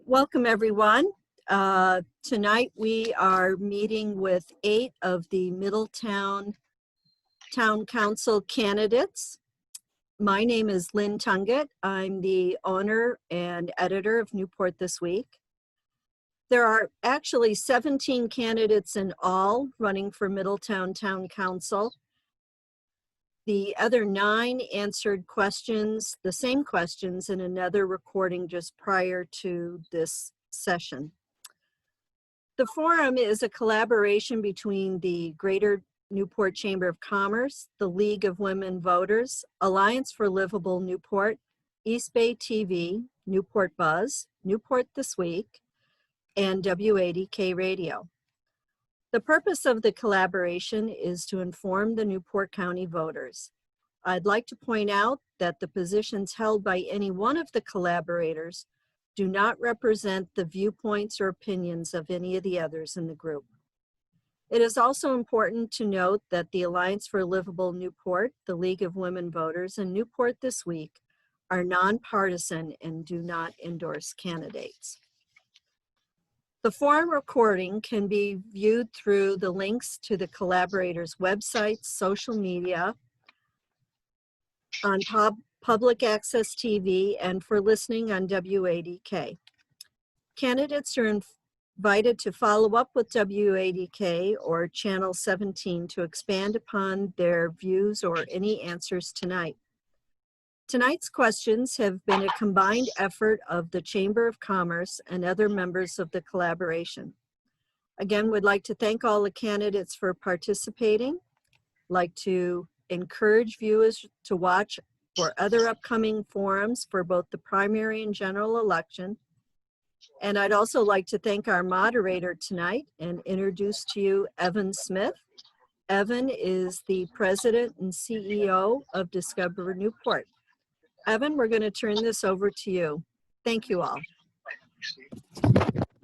Welcome, everyone. Tonight we are meeting with 8 of the Middletown Town Council candidates. My name is Lynn Tunget. I'm the owner and editor of Newport This Week. There are actually 17 candidates in all running for Middletown Town Council. The other 9 answered questions, the same questions, in another recording just prior to this session. The forum is a collaboration between the Greater Newport Chamber of Commerce, the League of Women Voters, Alliance for Livable Newport, East Bay TV, Newport Buzz, Newport This Week, and W80K Radio. The purpose of the collaboration is to inform the Newport County voters. I'd like to point out that the positions held by any one of the collaborators do not represent the viewpoints or opinions of any of the others in the group. It is also important to note that the Alliance for Livable Newport, the League of Women Voters, and Newport This Week are nonpartisan and do not endorse candidates. The forum recording can be viewed through the links to the collaborators' websites, social media, on public access TV, and for listening on W80K. Candidates are invited to follow up with W80K or Channel 17 to expand upon their views or any answers tonight. Tonight's questions have been a combined effort of the Chamber of Commerce and other members of the collaboration. Again, we'd like to thank all the candidates for participating. Like to encourage viewers to watch for other upcoming forums for both the primary and general election. And I'd also like to thank our moderator tonight and introduce to you Evan Smith. Evan is the president and CEO of Discover Newport. Evan, we're going to turn this over to you. Thank you all.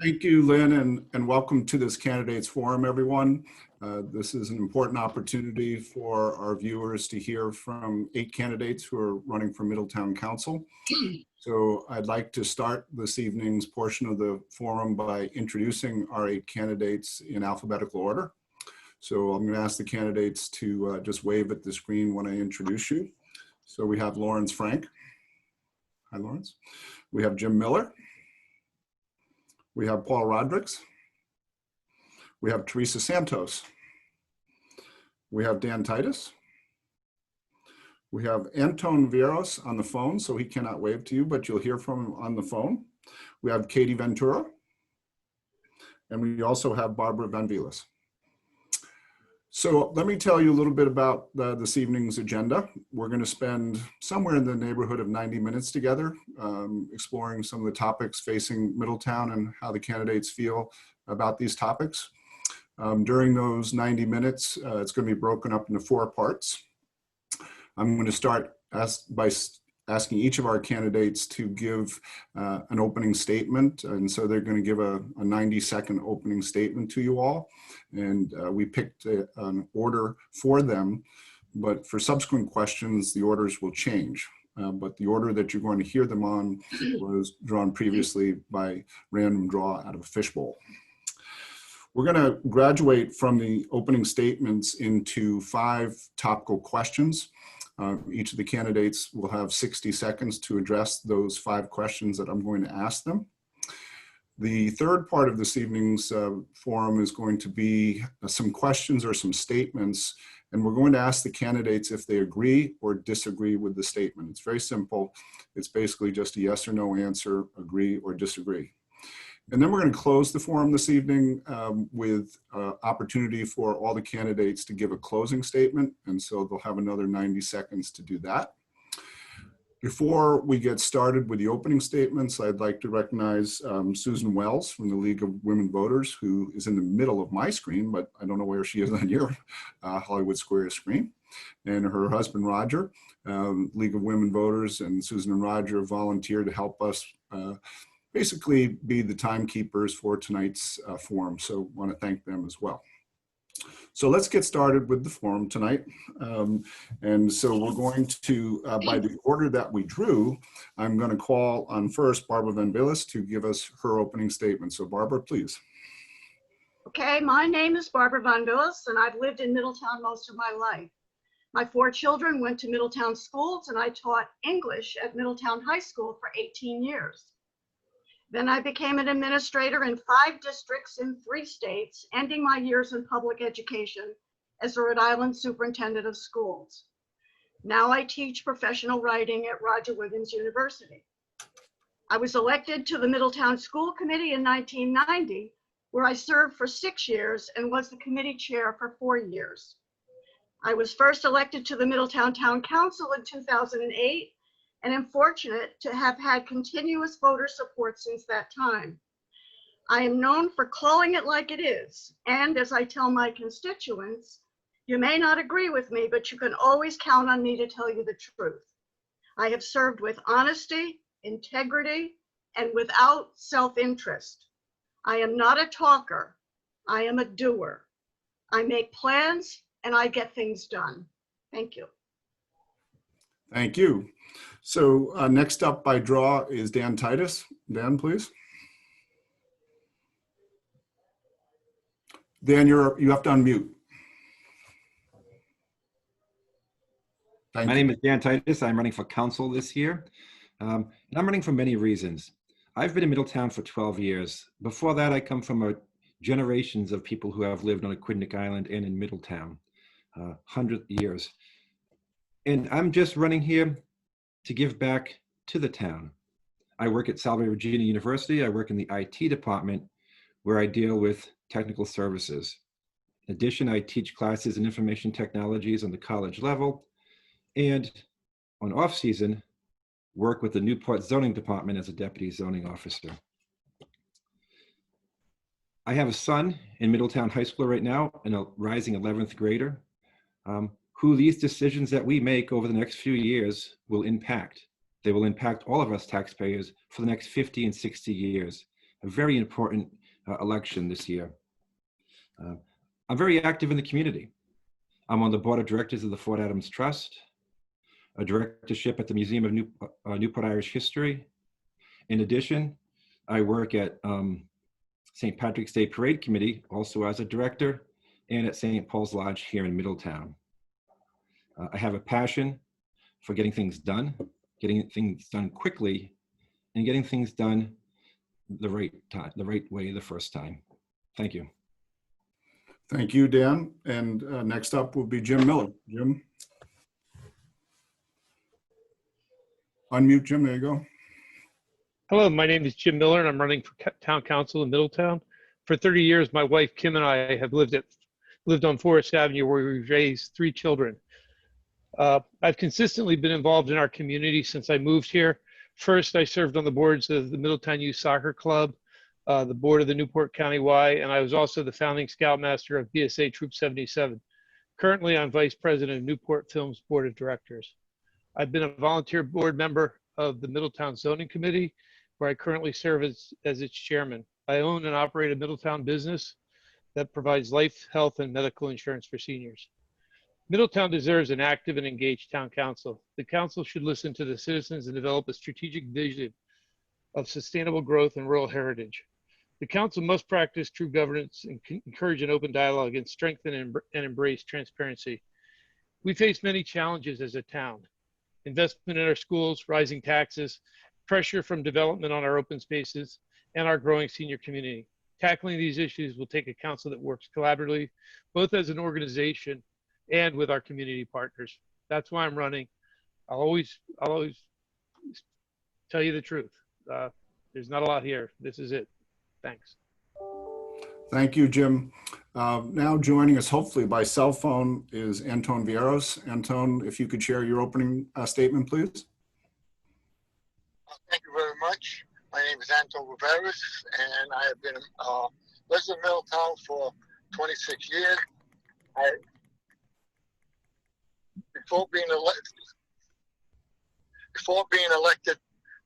Thank you, Lynn, and welcome to this candidates forum, everyone. This is an important opportunity for our viewers to hear from 8 candidates who are running for Middletown Council. So I'd like to start this evening's portion of the forum by introducing our 8 candidates in alphabetical order. So I'm going to ask the candidates to just wave at the screen when I introduce you. So we have Lawrence Frank. Hi, Lawrence. We have Jim Miller. We have Paul Rodricks. We have Teresa Santos. We have Dan Titus. We have Anton Vieros on the phone, so he cannot wave to you, but you'll hear from him on the phone. We have Katie Ventura. And we also have Barbara Van Vielas. So let me tell you a little bit about this evening's agenda. We're going to spend somewhere in the neighborhood of 90 minutes together, exploring some of the topics facing Middletown and how the candidates feel about these topics. During those 90 minutes, it's going to be broken up into 4 parts. I'm going to start by asking each of our candidates to give an opening statement. And so they're going to give a 90-second opening statement to you all. And we picked an order for them, but for subsequent questions, the orders will change. But the order that you're going to hear them on was drawn previously by random draw out of a fishbowl. We're going to graduate from the opening statements into 5 topical questions. Each of the candidates will have 60 seconds to address those 5 questions that I'm going to ask them. The third part of this evening's forum is going to be some questions or some statements, and we're going to ask the candidates if they agree or disagree with the statement. It's very simple. It's basically just a yes or no answer, agree or disagree. And then we're going to close the forum this evening with opportunity for all the candidates to give a closing statement. And so they'll have another 90 seconds to do that. Before we get started with the opening statements, I'd like to recognize Susan Wells from the League of Women Voters, who is in the middle of my screen, but I don't know where she is on your Hollywood Squares screen. And her husband, Roger, League of Women Voters, and Susan and Roger volunteered to help us basically be the timekeepers for tonight's forum. So I want to thank them as well. So let's get started with the forum tonight. And so we're going to, by the order that we drew, I'm going to call on first Barbara Van Billis to give us her opening statement. So Barbara, please. Okay, my name is Barbara Van Billis, and I've lived in Middletown most of my life. My 4 children went to Middletown schools, and I taught English at Middletown High School for 18 years. Then I became an administrator in 5 districts in 3 states, ending my years in public education as a Rhode Island superintendent of schools. Now I teach professional writing at Roger Williams University. I was elected to the Middletown School Committee in 1990, where I served for 6 years and was the committee chair for 4 years. I was first elected to the Middletown Town Council in 2008, and am fortunate to have had continuous voter support since that time. I am known for calling it like it is, and as I tell my constituents, you may not agree with me, but you can always count on me to tell you the truth. I have served with honesty, integrity, and without self-interest. I am not a talker, I am a doer. I make plans and I get things done. Thank you. Thank you. So next up by draw is Dan Titus. Dan, please. Dan, you have to unmute. Thank My you. name is Dan Titus. I'm running for council this year. And I'm running for many reasons. I've been in Middletown for 12 years. Before that, I come from generations of people who have lived on Aquidneck Island and in Middletown, 100 years. And I'm just running here to give back to the town. I work at Salve Regina University. I work in the IT department where I deal with technical services. In addition, I teach classes in information technologies on the college level, and on off season, work with the Newport zoning department as a deputy zoning officer. I have a son in Middletown High School right now, and a rising 11th grader, who these decisions that we make over the next few years will impact. They will impact all of us taxpayers for the next 50 and 60 years. A very important election this year. I'm very active in the community. I'm on the board of directors of the Fort Adams Trust, a directorship at the Museum of Newport Irish History. In addition, I work at St. Patrick's Day Parade Committee, also as a director, and at St. Paul's Lodge here in Middletown. I have a passion for getting things done quickly, and getting things done the right way the first time. Thank you. Thank you, Dan. And next up will be Jim Miller. Jim. Unmute, Jim. There you go. Hello, my name is Jim Miller, and I'm running for Town Council in Middletown. For 30 years, my wife Kim and I have lived on Forest Avenue, where we raised 3 children. I've consistently been involved in our community since I moved here. First, I served on the boards of the Middletown Youth Soccer Club, the board of the Newport County Y, and I was also the founding scoutmaster of BSA Troop 77. Currently, I'm vice president of Newport Films Board of Directors. I've been a volunteer board member of the Middletown Zoning Committee, where I currently serve as its chairman. I own and operate a Middletown business that provides life, health, and medical insurance for seniors. Middletown deserves an active and engaged town council. The council should listen to the citizens and develop a strategic vision of sustainable growth and rural heritage. The council must practice true governance and encourage an open dialogue and strengthen and embrace transparency. We face many challenges as a town: investment in our schools, rising taxes, pressure from development on our open spaces, and our growing senior community. Tackling these issues will take a council that works collaboratively, both as an organization and with our community partners. That's why I'm running. I'll always tell you the truth. There's not a lot here. This is it. Thanks. Thank you, Jim. Now joining us, hopefully by cell phone, is Anton Vieros. Anton, if you could share your opening statement, please. Thank you very much. My name is Anton Vieros, and I have been lived in Middletown for 26 years. Before being elected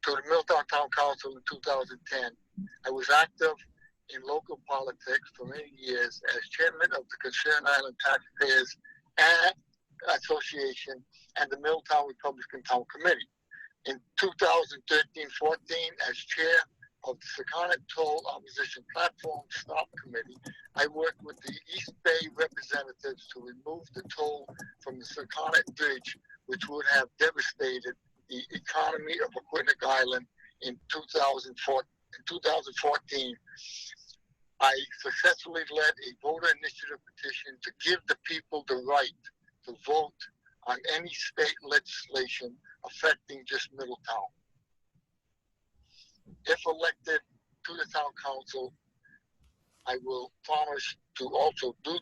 to the Middletown Town Council in 2010, I was active in local politics for many years as chairman of the Concerned Island Taxpayers Association and the Middletown Republican Town Committee. In 2013-14, as chair of the Secana Toll Opposition Platform Stop Committee, I worked with the East Bay representatives to remove the toll from the Secana Bridge, which would have devastated the economy of Aquidneck Island in 2014. I successfully led a voter initiative petition to give the people the right to vote on any state legislation affecting just Middletown. If elected to the town council, I will promise to also do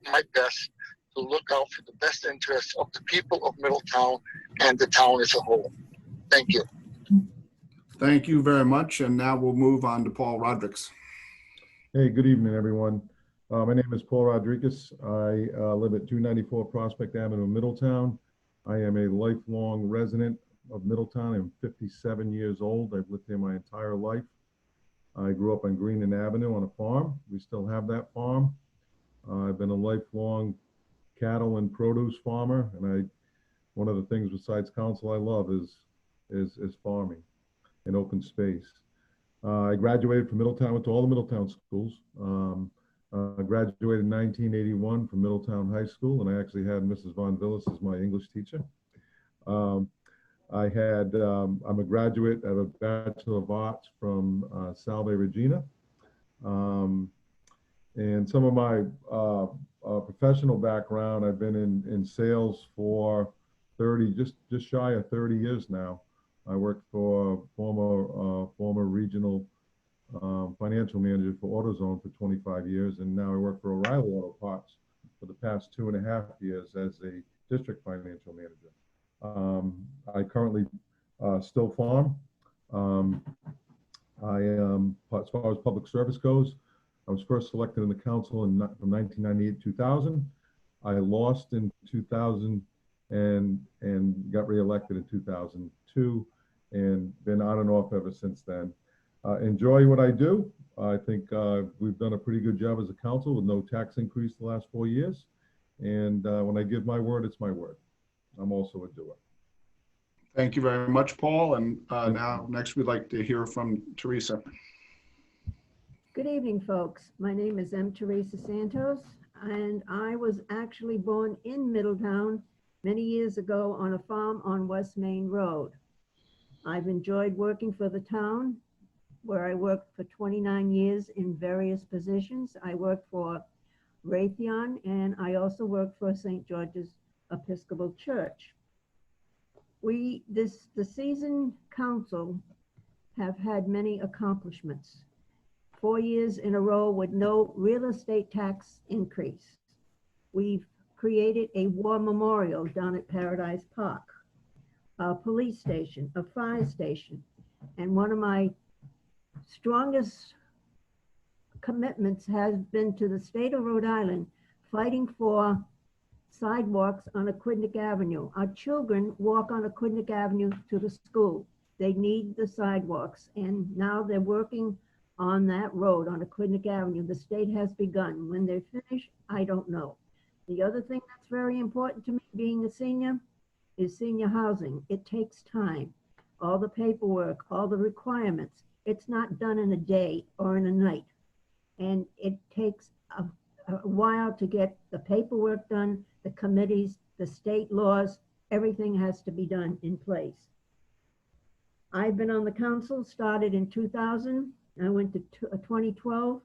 my best to look out for the best interests of the people of Middletown and the town as a whole. Thank you. Thank you very much. And now we'll move on to Paul Rodriguez. Hey, good evening, everyone. My name is Paul Rodriguez. I live at 294 Prospect Avenue, Middletown. I am a lifelong resident of Middletown. I'm 57 years old. I've lived here my entire life. I grew up on Greenan Avenue on a farm. We still have that farm. I've been a lifelong cattle and produce farmer, and one of the things besides council I love is farming and open space. I graduated from Middletown, went to all the Middletown schools. I graduated in 1981 from Middletown High School, and I actually had Mrs. Von Villis as my English teacher. I'm a graduate of a Bachelor of Arts from Salve Regina. And some of my professional background, I've been in sales for just shy of 30 years now. I worked for former regional financial manager for AutoZone for 25 years, and now I work for O'Reilly Auto Parts for the past 2.5 years as a district financial manager. I currently still farm. As far as public service goes, I was first elected in the council from 1998 to 2000. I lost in 2000 and got reelected in 2002, and been on and off ever since then. Enjoy what I do. I think we've done a pretty good job as a council with no tax increase the last 4 years. And when I give my word, it's my word. I'm also a doer. Thank you very much, Paul. And now next we'd like to hear from Teresa. Good evening, folks. My name is M. Teresa Santos, and I was actually born in Middletown many years ago on a farm on West Main Road. I've enjoyed working for the town, where I worked for 29 years in various positions. I worked for Raytheon, and I also worked for St. George's Episcopal Church. The seasoned council have had many accomplishments. 4 years in a row with no real estate tax increase. We've created a war memorial down at Paradise Park, a police station, a fire station, and one of my strongest commitments has been to the state of Rhode Island, fighting for sidewalks on Aquidneck Avenue. Our children walk on Aquidneck Avenue to the school. They need the sidewalks, and now they're working on that road on Aquidneck Avenue. The state has begun. When they're finished, I don't know. The other thing that's very important to me, being a senior, is senior housing. It takes time. All the paperwork, all the requirements. It's not done in a day or in a night. And it takes a while to get the paperwork done, the committees, the state laws, everything has to be done in place. I've been on the council, started in 2000. I went to 2012,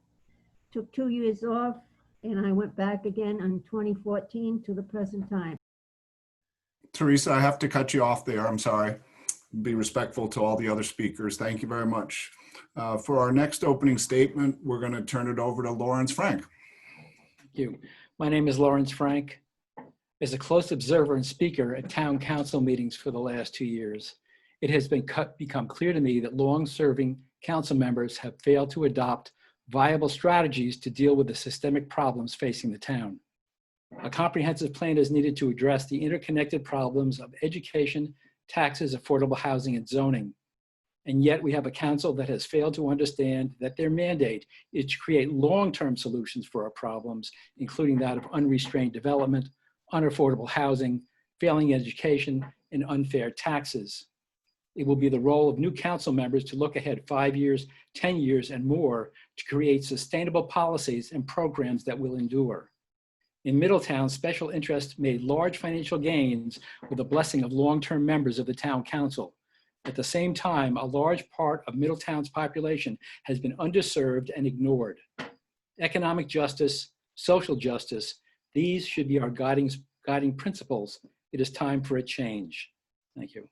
took 2 years off, and I went back again in 2014 to the present time. Teresa, I have to cut you off there. I'm sorry. Be respectful to all the other speakers. Thank you very much. For our next opening statement, we're going to turn it over to Lawrence Frank. Thank you. My name is Lawrence Frank. As a close observer and speaker at town council meetings for the last 2 years, it has become clear to me that long-serving council members have failed to adopt viable strategies to deal with the systemic problems facing the town. A comprehensive plan is needed to address the interconnected problems of education, taxes, affordable housing, and zoning. And yet we have a council that has failed to understand that their mandate is to create long-term solutions for our problems, including that of unrestrained development, unaffordable housing, failing education, and unfair taxes. It will be the role of new council members to look ahead 5 years, 10 years, and more to create sustainable policies and programs that will endure. In Middletown, special interests made large financial gains with the blessing of long-term members of the town council. At the same time, a large part of Middletown's population has been underserved and ignored. Economic justice, social justice, these should be our guiding principles. It is time for a change. Thank you.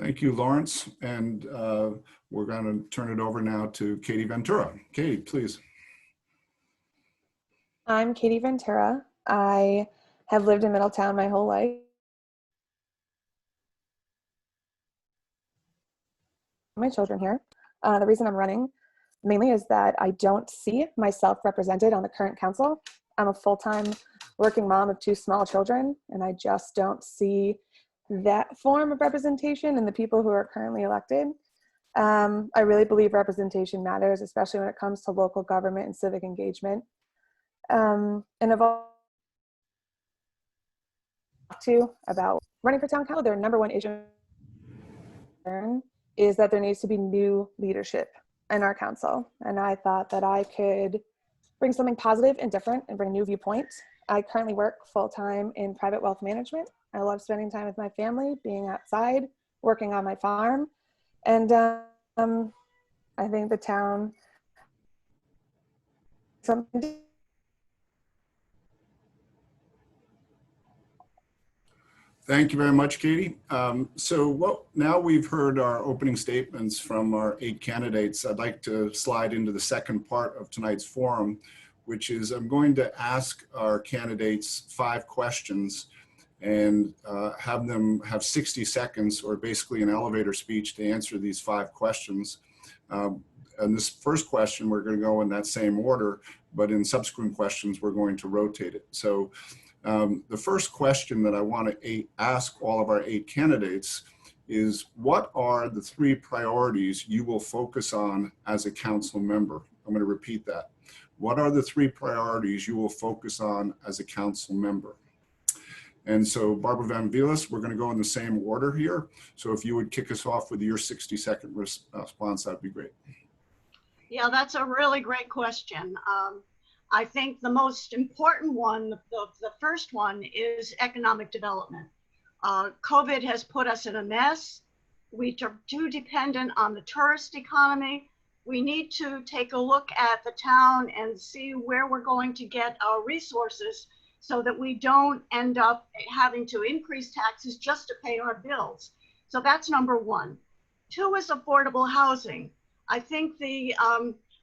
Thank you, Lawrence. And we're going to turn it over now to Katie Ventura. Katie, please. I'm Katie Ventura. I have lived in Middletown my whole life. My children here. The reason I'm running mainly is that I don't see myself represented on the current council. I'm a full-time working mom of 2 small children, and I just don't see that form of representation in the people who are currently elected. I really believe representation matters, especially when it comes to local government and civic engagement. And I've talked to about running for town council. Their number one issue is that there needs to be new leadership in our council. And I thought that I could bring something positive and different and bring a new viewpoint. I currently work full-time in private wealth management. I love spending time with my family, being outside, working on my farm. And I think the town, something. Thank you very much, Katie. Now we've heard our opening statements from our 8 candidates. I'd like to slide into the second part of tonight's forum, which is I'm going to ask our candidates 5 questions and have them have 60 seconds or basically an elevator speech to answer these 5 questions. And this first question, we're going to go in that same order, but in subsequent questions, we're going to rotate it. So the first question that I want to ask all of our 8 candidates is, what are the 3 priorities you will focus on as a council member? I'm going to repeat that. What are the 3 priorities you will focus on as a council member? And so Barbara Van Vielis, we're going to go in the same order here. So if you would kick us off with your 60-second response, that'd be great. Yeah, that's a really great question. I think the most important one, the first one, is economic development. COVID has put us in a mess. We are too dependent on the tourist economy. We need to take a look at the town and see where we're going to get our resources so that we don't end up having to increase taxes just to pay our bills. So that's number 1. 2 is affordable housing. I think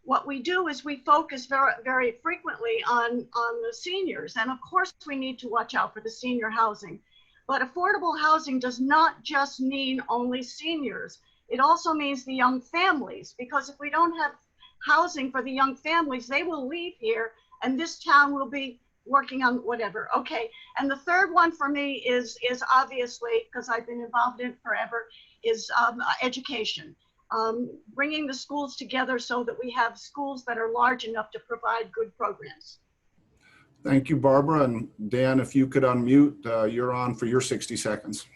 what we do is we focus very, very frequently on the seniors. And of course, we need to watch out for the senior housing. But affordable housing does not just mean only seniors. It also means the young families, because if we don't have housing for the young families, they will leave here and this town will be working on whatever. Okay, and the third one for me is obviously, because I've been involved in it forever, is education. Bringing the schools together so that we have schools that are large enough to provide good programs. Thank you, Barbara. And Dan, if you could unmute, you're on for your 60 seconds.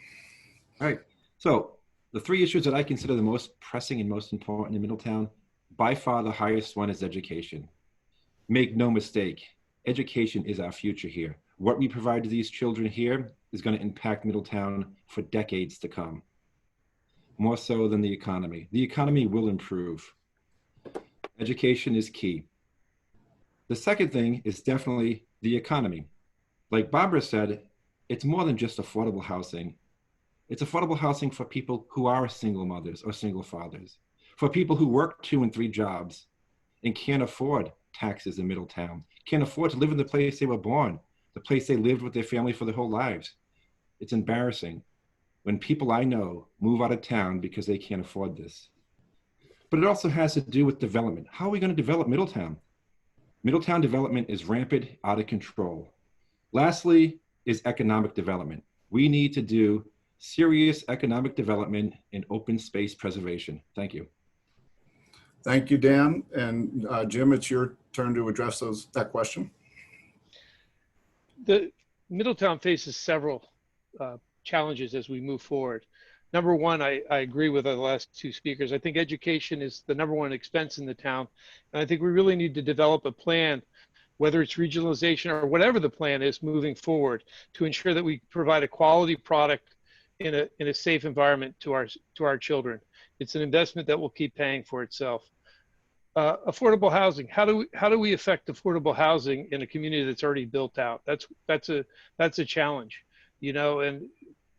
All right. So the 3 issues that I consider the most pressing and most important in Middletown, by far the highest one is education. Make no mistake, education is our future here. What we provide to these children here is going to impact Middletown for decades to come. More so than the economy. The economy will improve. Education is key. The second thing is definitely the economy. Like Barbara said, it's more than just affordable housing. It's affordable housing for people who are single mothers or single fathers, for people who work 2 and 3 jobs and can't afford taxes in Middletown, can't afford to live in the place they were born, the place they lived with their family for their whole lives. It's embarrassing when people I know move out of town because they can't afford this. But it also has to do with development. How are we going to develop Middletown? Middletown development is rampant, out of control. Lastly is economic development. We need to do serious economic development, and open space preservation. Thank you. Thank you, Dan. And Jim, it's your turn to address that question. The Middletown faces several challenges as we move forward. Number one, I agree with the last two speakers. I think education is the number one expense in the town. And I think we really need to develop a plan, whether it's regionalization or whatever the plan is moving forward, to ensure that we provide a quality product in a safe environment to our children. It's an investment that will keep paying for itself. Affordable housing. How do we affect affordable housing in a community that's already built out? That's a challenge, you know. And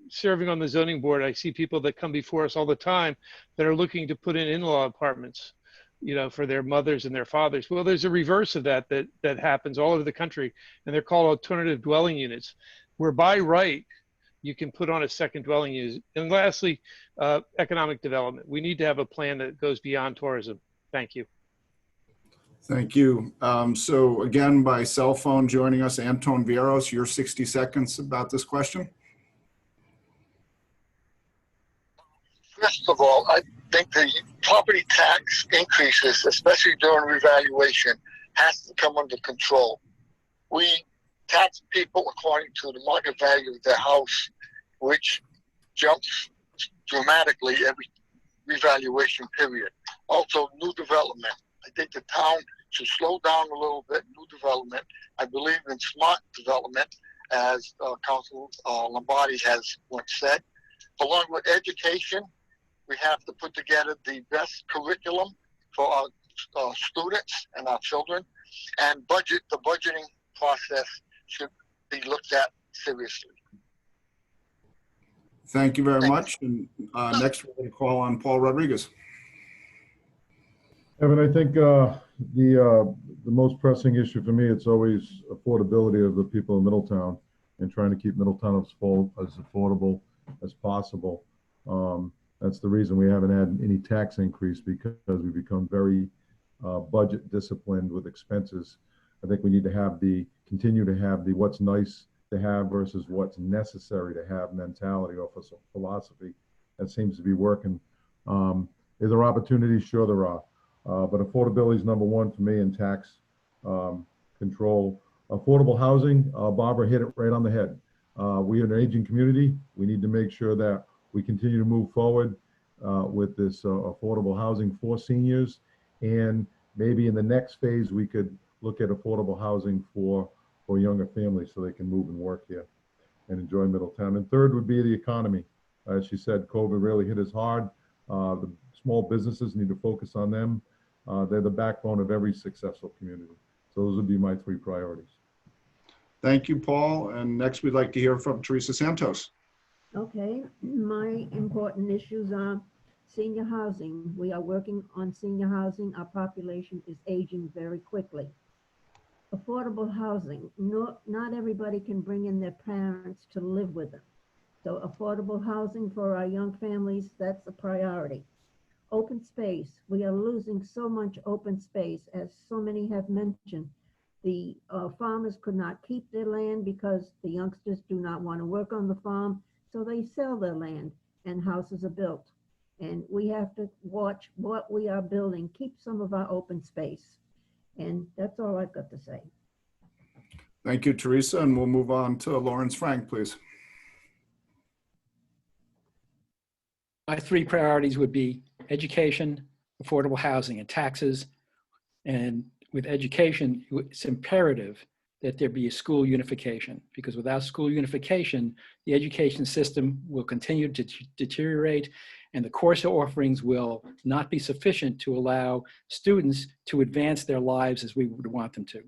serving on the zoning board, I see people that come before us all the time that are looking to put in-law apartments, you know, for their mothers and their fathers. Well, there's a reverse of that happens all over the country, and they're called alternative dwelling units, where by right you can put on a second dwelling unit. And lastly, economic development. We need to have a plan that goes beyond tourism. Thank you. Thank you. So again, by cell phone joining us, Anton Vieros, your 60 seconds about this question. First of all, I think the property tax increases, especially during revaluation, has to come under control. We tax people according to the market value of their house, which jumps dramatically every revaluation period. Also, new development. I think the town should slow down a little bit, new development. I believe in smart development, as Council Lombardi has once said. Along with education, we have to put together the best curriculum for our students and our children. And the budgeting process should be looked at seriously. Thank you very much. And next, we're going to call on Paul Rodriguez. Evan, I think the most pressing issue for me, it's always affordability of the people in Middletown and trying to keep Middletown as affordable as possible. That's the reason we haven't had any tax increase, because we've become very budget disciplined with expenses. I think we need to continue to have the what's nice to have versus what's necessary to have mentality or philosophy. That seems to be working. Is there opportunities? Sure there are. But affordability is number one for me, and tax control. Affordable housing, Barbara hit it right on the head. We are an aging community. We need to make sure that we continue to move forward with this affordable housing for seniors. And maybe in the next phase, we could look at affordable housing for younger families so they can move and work here and enjoy Middletown. And third would be the economy. As she said, COVID really hit us hard. The small businesses need to focus on them. They're the backbone of every successful community. So those would be my three priorities. Thank you, Paul. And next, we'd like to hear from Teresa Santos. Okay, my important issues are senior housing. We are working on senior housing. Our population is aging very quickly. Affordable housing. Not everybody can bring in their parents to live with them. So affordable housing for our young families, that's a priority. Open space. We are losing so much open space, as so many have mentioned. The farmers could not keep their land because the youngsters do not want to work on the farm. So they sell their land and houses are built. And we have to watch what we are building, keep some of our open space. And that's all I've got to say. Thank you, Teresa. And we'll move on to Lawrence Frank, please. My three priorities would be education, affordable housing, and taxes. And with education, it's imperative that there be a school unification, because without school unification, the education system will continue to deteriorate, and the course offerings will not be sufficient to allow students to advance their lives as we would want them to.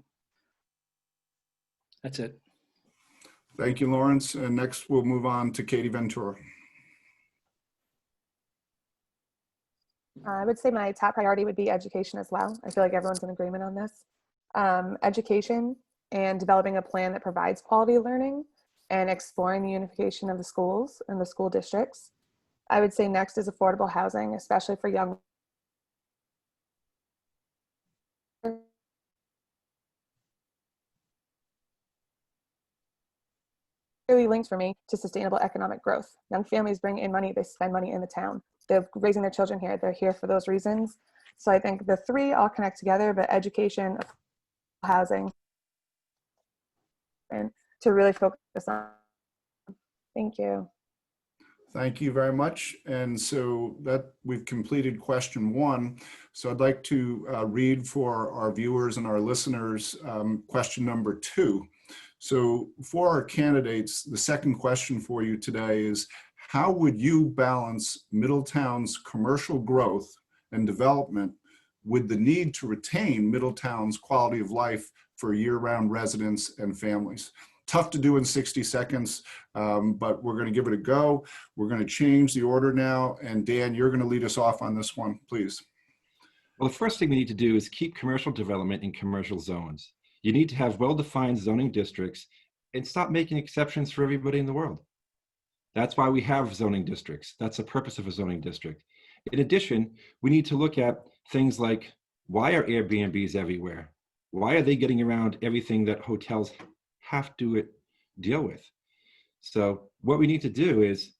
That's it. Thank you, Lawrence. And next, we'll move on to Katie Ventura. I would say my top priority would be education as well. I feel like everyone's in agreement on this. Education and developing a plan that provides quality learning and exploring the unification of the schools and the school districts. I would say next is affordable housing, especially for young linked for me to sustainable economic growth. Young families bring in money, they spend money in the town. They're raising their children here, they're here for those reasons. So I think the three all connect together, but education, housing, and to really focus on. Thank you. Thank you very much. And so that we've completed question one. So I'd like to read for our viewers and our listeners question number two. So for our candidates, the second question for you today is, how would you balance Middletown's commercial growth and development with the need to retain Middletown's quality of life for year-round residents and families? Tough to do in 60 seconds, but we're going to give it a go. We're going to change the order now. And Dan, you're going to lead us off on this one, please. Well, the first thing we need to do is keep commercial development in commercial zones. You need to have well-defined zoning districts and stop making exceptions for everybody in the world. That's why we have zoning districts. That's the purpose of a zoning district. In addition, we need to look at things like, why are Airbnbs everywhere? Why are they getting around everything that hotels have to deal with? So what we need to do is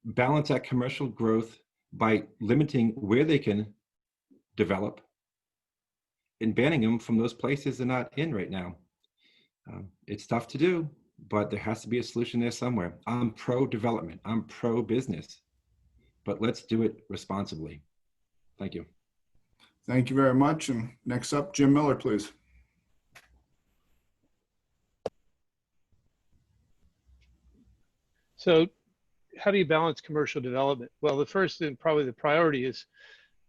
balance that commercial growth by limiting where they can develop and banning them from those places they're not in right now. It's tough to do, but there has to be a solution there somewhere. I'm pro-development, I'm pro-business, but let's do it responsibly. Thank you. Thank you very much. And next up, Jim Miller, please. So how do you balance commercial development? Well, the first and probably the priority is,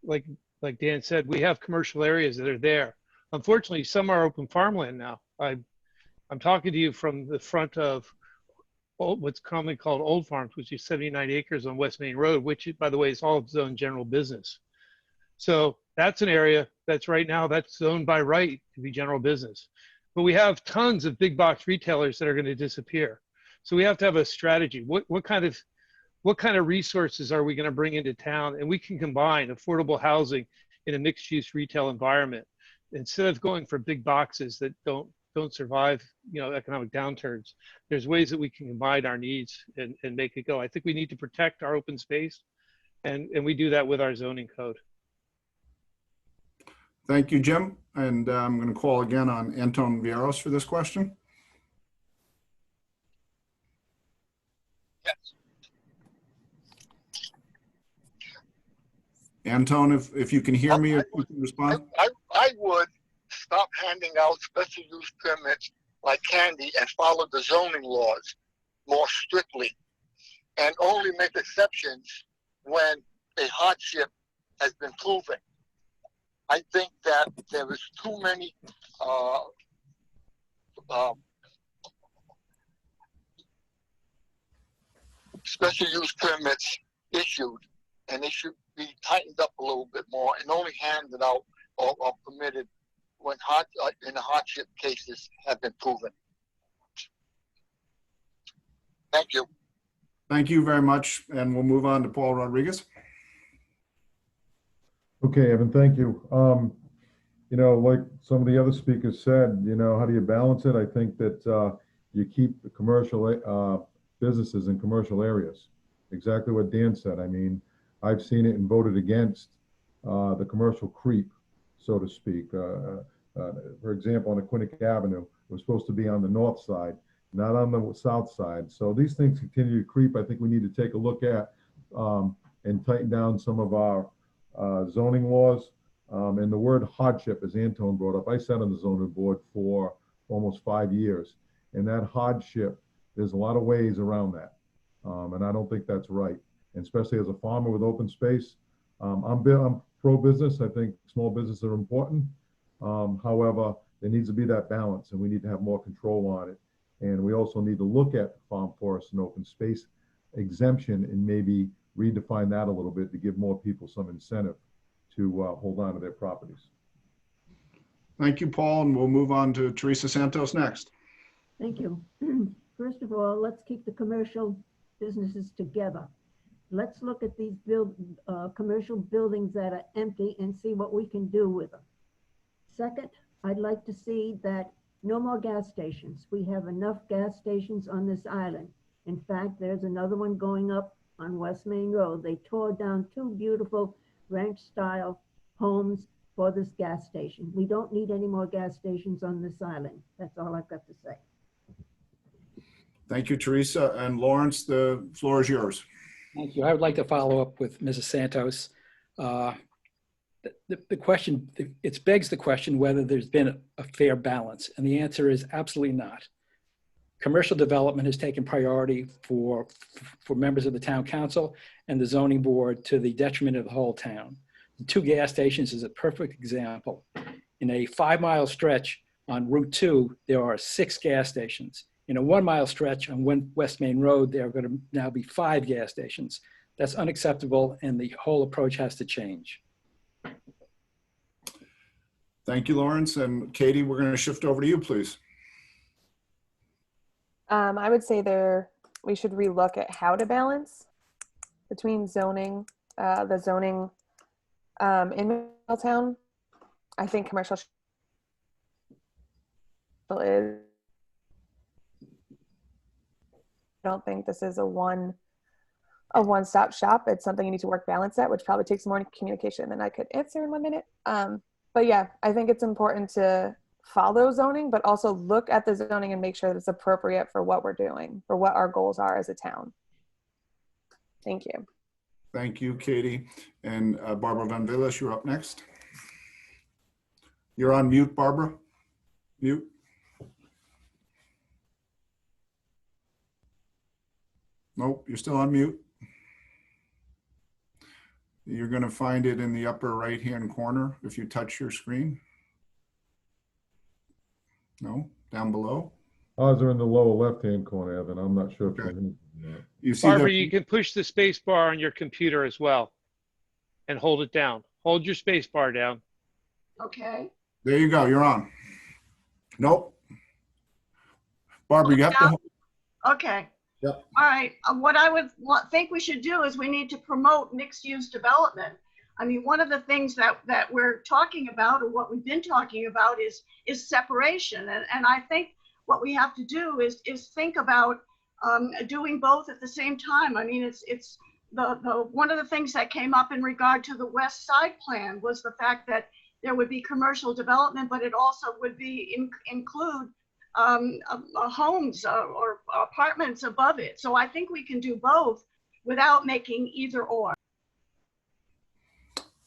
like Dan said, we have commercial areas that are there. Unfortunately, some are open farmland now. I'm talking to you from the front of what's commonly called Old Farms, which is 79 acres on West Main Road, which, by the way, is all zoned general business. So that's an area that's right now, that's zoned by right to be general business. But we have tons of big box retailers that are going to disappear. So we have to have a strategy. What kind of resources are we going to bring into town? And we can combine affordable housing in a mixed use retail environment instead of going for big boxes that don't survive, economic downturns. There's ways that we can combine our needs and make it go. I think we need to protect our open space, and we do that with our zoning code. Thank you, Jim. And I'm going to call again on Anton Vieros for this question. Yes. Anton, if you can hear me, if you can respond. I would stop handing out special use permits like candy and follow the zoning laws more strictly, and only make exceptions when a hardship has been proven. I think that there is too many special use permits issued, and they should be tightened up a little bit more and only handed out or permitted when in the hardship cases have been proven. Thank you. Thank you very much. And we'll move on to Paul Rodriguez. Okay, Evan, thank you. Like some of the other speakers said, how do you balance it? I think that you keep the commercial businesses in commercial areas. Exactly what Dan said. I mean, I've seen it and voted against the commercial creep, so to speak. For example, on Aquinic Avenue, it was supposed to be on the north side, not on the south side. So these things continue to creep. I think we need to take a look at and tighten down some of our zoning laws. And the word hardship, as Anton brought up, I sat on the zoning board for almost 5 years. And that hardship, there's a lot of ways around that. And I don't think that's right. And especially as a farmer with open space, I'm pro-business. I think small businesses are important. However, there needs to be that balance, and we need to have more control on it. And we also need to look at farm, forest, and open space exemption and maybe redefine that a little bit to give more people some incentive to hold on to their properties. Thank you, Paul. And we'll move on to Teresa Santos next. Thank you. First of all, let's keep the commercial businesses together. Let's look at these commercial buildings that are empty and see what we can do with them. Second, I'd like to see that no more gas stations. We have enough gas stations on this island. In fact, there's another one going up on West Main Road. They tore down 2 beautiful ranch-style homes for this gas station. We don't need any more gas stations on this island. That's all I've got to say. Thank you, Teresa. And Lawrence, the floor is yours. Thank you. I would like to follow up with Mrs. Santos. The question, it begs the question whether there's been a fair balance, and the answer is absolutely not. Commercial development has taken priority for members of the town council and the zoning board to the detriment of the whole town. The 2 gas stations is a perfect example. In a 5-mile stretch on Route 2, there are 6 gas stations. In a 1-mile stretch on West Main Road, there are going to now be 5 gas stations. That's unacceptable, and the whole approach has to change. Thank you, Lawrence. And Katie, we're going to shift over to you, please. I would say we should relook at how to balance between zoning, the zoning in Middletown. I think commercial is. I don't think this is a one-stop shop. It's something you need to work balance at, which probably takes more communication than I could answer in 1 minute. But yeah, I think it's important to follow zoning, but also look at the zoning and make sure that it's appropriate for what we're doing, for what our goals are as a town. Thank you. Thank you, Katie. And Barbara Van Villis, you're up next. You're on mute, Barbara. Mute. Nope, you're still on mute. You're going to find it in the upper right-hand corner if you touch your screen. No, down below. Ours are in the lower left-hand corner, Evan. I'm not sure if Okay. you You see Barbara, that? you can push the space bar on your computer as well and hold it down. Hold your space bar down. Okay. There you go. You're on. Nope. Barbara, you have to. Okay. Yep. All right. What I would think we should do is we need to promote mixed-use development. I mean, one of the things that we're talking about, or what we've been talking about, is separation. And I think what we have to do is think about doing both at the same time. I mean, it's the one of the things that came up in regard to the West Side plan was the fact that there would be commercial development, but it also would be include homes or apartments above it. So I think we can do both without making either or.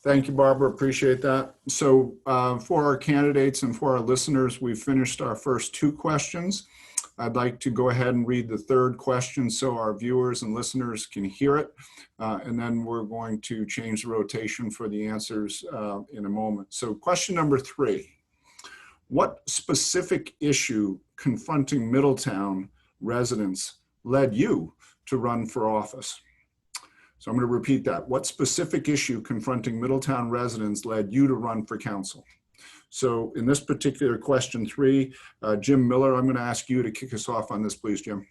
Thank you, Barbara. Appreciate that. So for our candidates and for our listeners, we've finished our first 2 questions. I'd like to go ahead and read the 3rd question so our viewers and listeners can hear it. And then we're going to change the rotation for the answers in a moment. So question number 3, what specific issue confronting Middletown residents led you to run for office? So I'm going to repeat that. What specific issue confronting Middletown residents led you to run for council? So in this particular question 3, Jim Miller, I'm going to ask you to kick us off on this, please, Jim.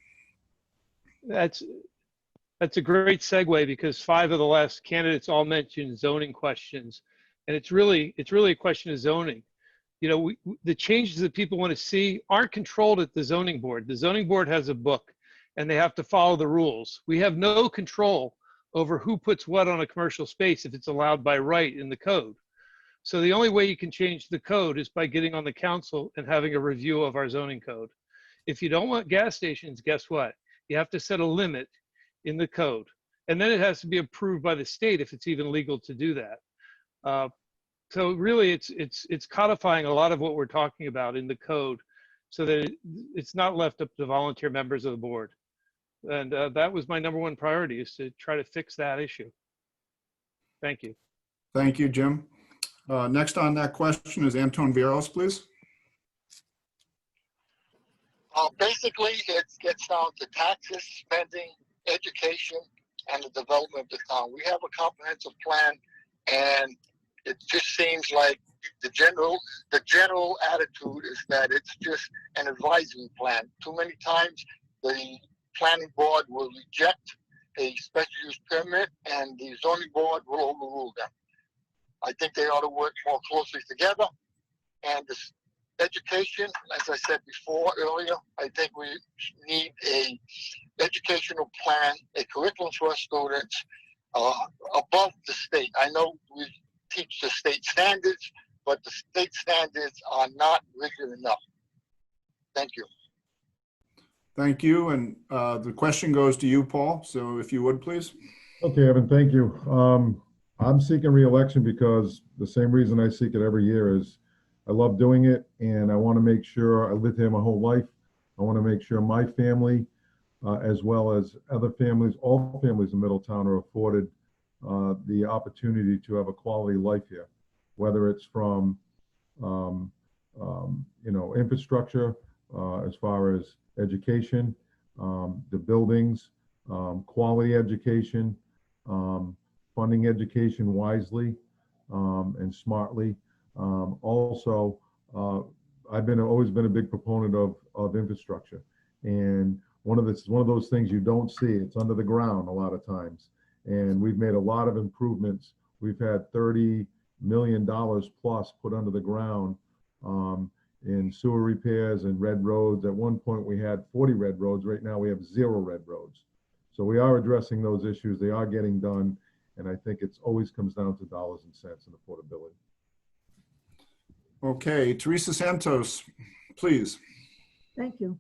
That's a great segue because 5 of the last candidates all mentioned zoning questions, and it's really a question of zoning. You know, the changes that people want to see aren't controlled at the zoning board. The zoning board has a book, and they have to follow the rules. We have no control over who puts what on a commercial space if it's allowed by right in the code. So the only way you can change the code is by getting on the council and having a review of our zoning code. If you don't want gas stations, guess what? You have to set a limit in the code. And then it has to be approved by the state if it's even legal to do that. So really it's codifying a lot of what we're talking about in the code so that it's not left up to volunteer members of the board. And that was my #1 priority, is to try to fix that issue. Thank you. Thank you, Jim. Next on that question is Anton Vieros, please. Basically, it gets down to taxes, spending, education, and the development of the town. We have a comprehensive plan, and it just seems like the general attitude is that it's just an advisory plan. Too many times, the planning board will reject a special use permit, and the zoning board will overrule them. I think they ought to work more closely together, and Education, as I said before earlier, I think we need a educational plan, a curriculum for our students above the state. I know we teach the state standards, but the state standards are not rigid enough. Thank you. Thank you. And the question goes to you, Paul. So if you would, please. Okay, Evan, thank you. I'm seeking re-election because the same reason I seek it every year is I love doing it, and I want to make sure I lived here my whole life. I want to make sure my family, as well as other families, all families in Middletown are afforded the opportunity to have a quality life here, whether it's from, infrastructure, as far as education, the buildings, quality education, funding education wisely and smartly. Also, I've always been a big proponent of infrastructure, and one of those things you don't see. It's under the ground a lot of times, and we've made a lot of improvements. We've had $30 million plus put under the ground in sewer repairs and red roads. At one point, we had 40 red roads. Right now, we have 0 red roads. So we are addressing those issues. They are getting done, and I think it always comes down to dollars and cents and affordability. Okay, Teresa Santos, please. Thank you.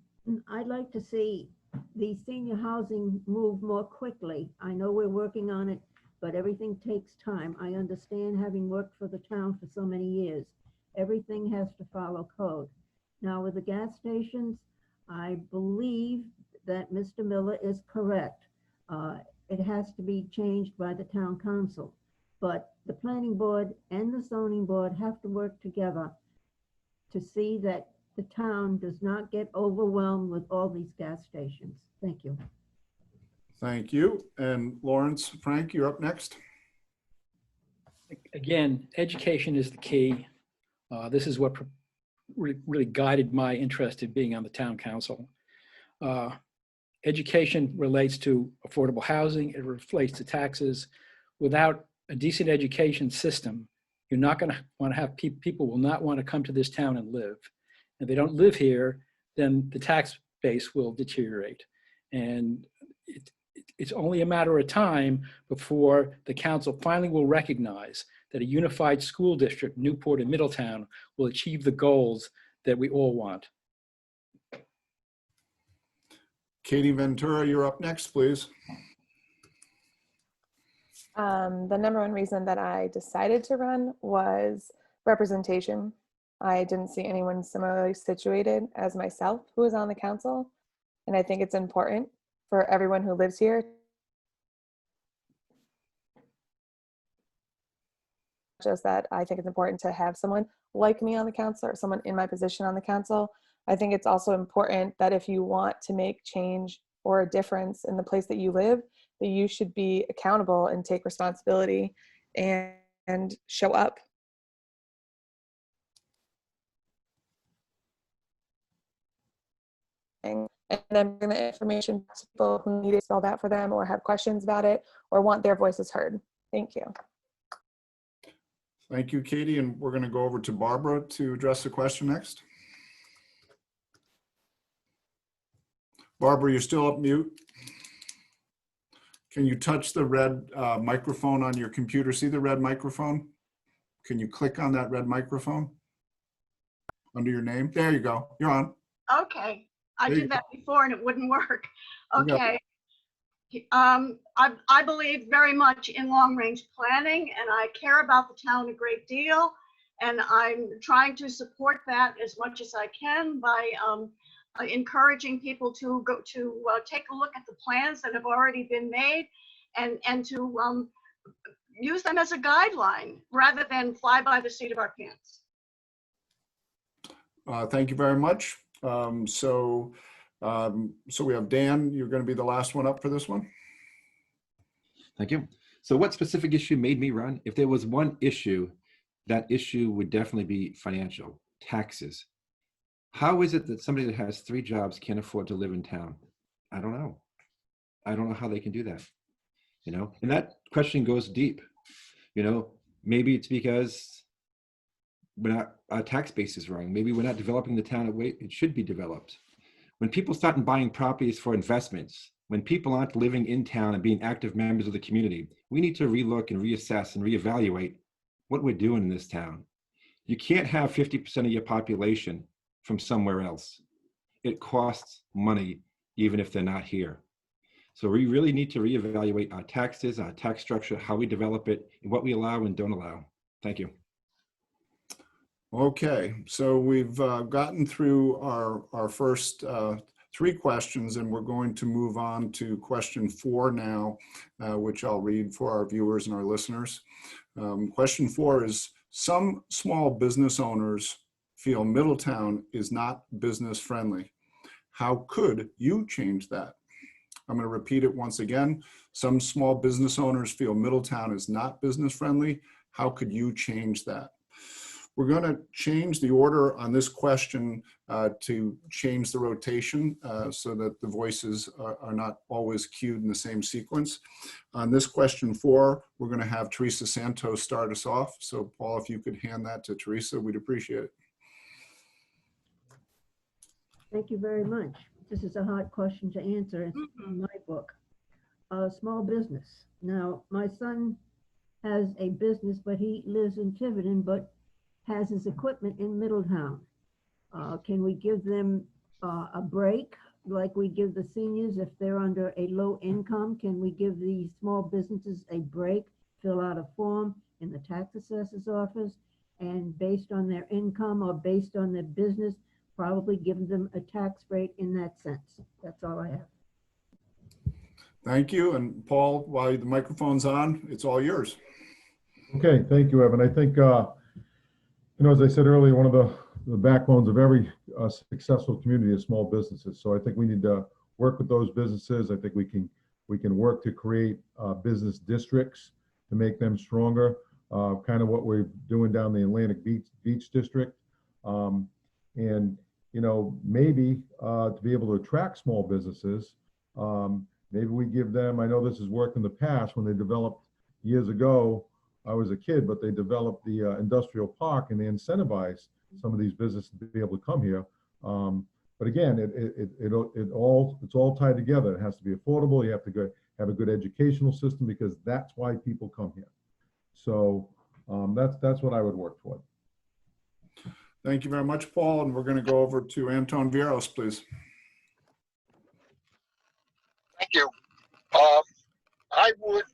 I'd like to see the senior housing move more quickly. I know we're working on it, but everything takes time. I understand, having worked for the town for so many years. Everything has to follow code. Now with the gas stations, I believe that Mr. Miller is correct. It has to be changed by the town council, but the planning board and the zoning board have to work together to see that the town does not get overwhelmed with all these gas stations. Thank you. Thank you. And Lawrence Frank, you're up next. Again, education is the key. This is what really guided my interest in being on the town council. Education relates to affordable housing. It relates to taxes. Without a decent education system, you're not going to want to have people will not want to come to this town and live. If they don't live here, then the tax base will deteriorate. And it's only a matter of time before the council finally will recognize that a unified school district, Newport and Middletown, will achieve the goals that we all want. Katie Ventura, you're up next, please. The number one reason that I decided to run was representation. I didn't see anyone similarly situated as myself who was on the council. And I think it's important for everyone who lives here, just that I think it's important to have someone like me on the council or someone in my position on the council. I think it's also important that if you want to make change or a difference in the place that you live, that you should be accountable and take responsibility and show up. And then bring the information to people who need it spelled out for them or have questions about it or want their voices heard. Thank you. Thank you, Katie. And we're going to go over to Barbara to address the question next. Barbara, you're still up mute. Can you touch the red microphone on your computer? See the red microphone? Can you click on that red microphone under your name? There you go. You're on. Okay. I did that before and it wouldn't work. Okay. I believe very much in long-range planning, and I care about the town a great deal. And I'm trying to support that as much as I can by encouraging people to go to take a look at the plans that have already been made and to use them as a guideline rather than fly by the seat of our pants. Thank you very much. So we have Dan, you're going to be the last one up for this one. Thank you. So what specific issue made me run? If there was one issue, that issue would definitely be financial, taxes. How is it that somebody that has 3 jobs can't afford to live in town? I don't know. I don't know how they can do that. You know, and that question goes deep. You know, maybe it's because our tax base is wrong. Maybe we're not developing the town the way it should be developed. When people start buying properties for investments, when people aren't living in town and being active members of the community, we need to relook and reassess and reevaluate what we're doing in this town. You can't have 50% of your population from somewhere else. It costs money, even if they're not here. So we really need to reevaluate our taxes, our tax structure, how we develop it, and what we allow and don't allow. Thank you. Okay, so we've gotten through our first 3 questions, and we're going to move on to question 4 now, which I'll read for our viewers and our listeners. Question 4 is, some small business owners feel Middletown is not business friendly. How could you change that? I'm going to repeat it once again. Some small business owners feel Middletown is not business friendly. How could you change that? We're going to change the order on this question to change the rotation so that the voices are not always cued in the same sequence. On this question 4, we're going to have Teresa Santos start us off. So Paul, if you could hand that to Teresa, we'd appreciate it. Thank you very much. This is a hard question to answer in my book. Small business. Now, my son has a business, but he lives in Tiverton, but has his equipment in Middletown. Can we give them a break like we give the seniors if they're under a low income? Can we give these small businesses a break, fill out a form in the tax assessor's office, and based on their income or based on their business, probably give them a tax rate in that sense? That's all I have. Thank you. And Paul, while the microphone's on, it's all yours. Okay, thank you, Evan. I think, as I said earlier, one of the backbones of every successful community is small businesses. So I think we need to work with those businesses. I think we can work to create business districts to make them stronger, kind of what we're doing down the Atlantic Beach District. And, maybe to be able to attract small businesses, maybe we give them, I know this has worked in the past when they developed years ago, I was a kid, but they developed the industrial park and they incentivized some of these businesses to be able to come here. But again, it's all tied together. It has to be affordable. You have to have a good educational system because that's why people come here. So that's what I would work toward. Thank you very much, Paul. And we're going to go over to Anton Vieros, please. Thank you. I would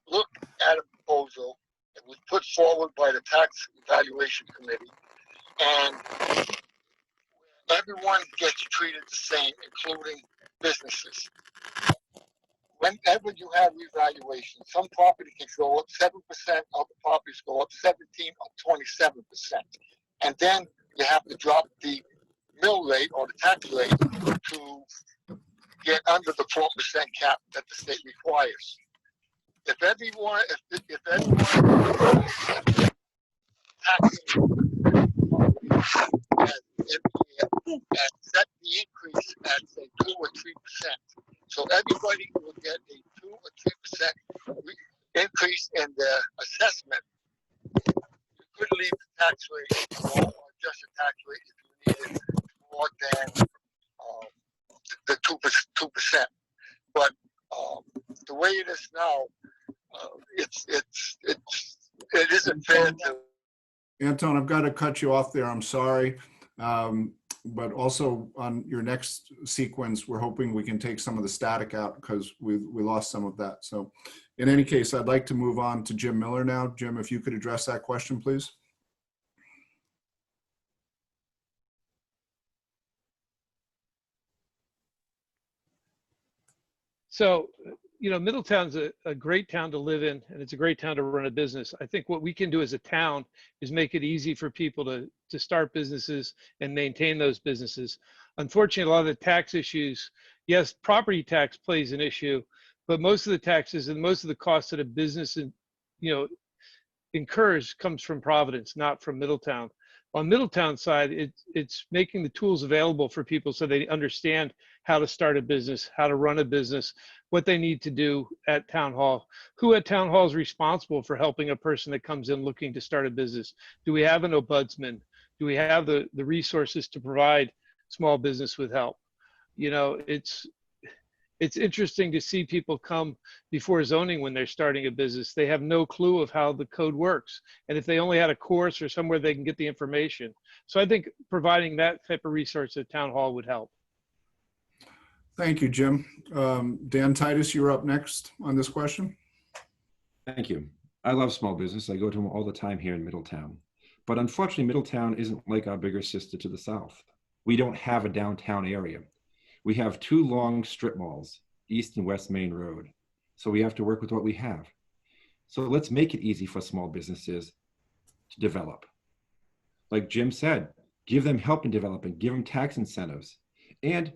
look at a proposal that was put forward by the Tax Evaluation Committee, and everyone gets treated the same, including businesses. Whenever you have revaluation, some property can go up 7%, other properties go up 17 or 27%. And then you have to drop the mill rate or the tax rate to get under the 4% cap that the state requires. If everyone and set the increase at say 2 or 3%, so everybody will get a 2 or 3% increase in their assessment. You could leave the tax rate or adjust the tax rate if you needed more than the 2%. But the way it is now, it isn't fair to. Anton, I've got to cut you off there. I'm sorry. But also on your next sequence, we're hoping we can take some of the static out because we lost some of that. So in any case, I'd like to move on to Jim Miller now. Jim, if you could address that question, please. So, Middletown's a great town to live in, and it's a great town to run a business. I think what we can do as a town is make it easy for people to start businesses and maintain those businesses. Unfortunately, a lot of the tax issues, yes, property tax plays an issue, but most of the taxes and most of the costs that a business incurs comes from Providence, not from Middletown. On Middletown side, it's making the tools available for people so they understand how to start a business, how to run a business, what they need to do at town hall. Who at town hall is responsible for helping a person that comes in looking to start a business? Do we have an ombudsman? Do we have the resources to provide small business with help? You know, it's interesting to see people come before zoning when they're starting a business. They have no clue of how the code works. And if they only had a course or somewhere they can get the information. So I think providing that type of resource at town hall would help. Thank you, Jim. Dan Titus, you're up next on this question. Thank you. I love small business. I go to them all the time here in Middletown. But unfortunately, Middletown isn't like our bigger sister to the south. We don't have a downtown area. We have two long strip malls, East and West Main Road. So we have to work with what we have. So let's make it easy for small businesses to develop. Like Jim said, give them help in developing, give them tax incentives. And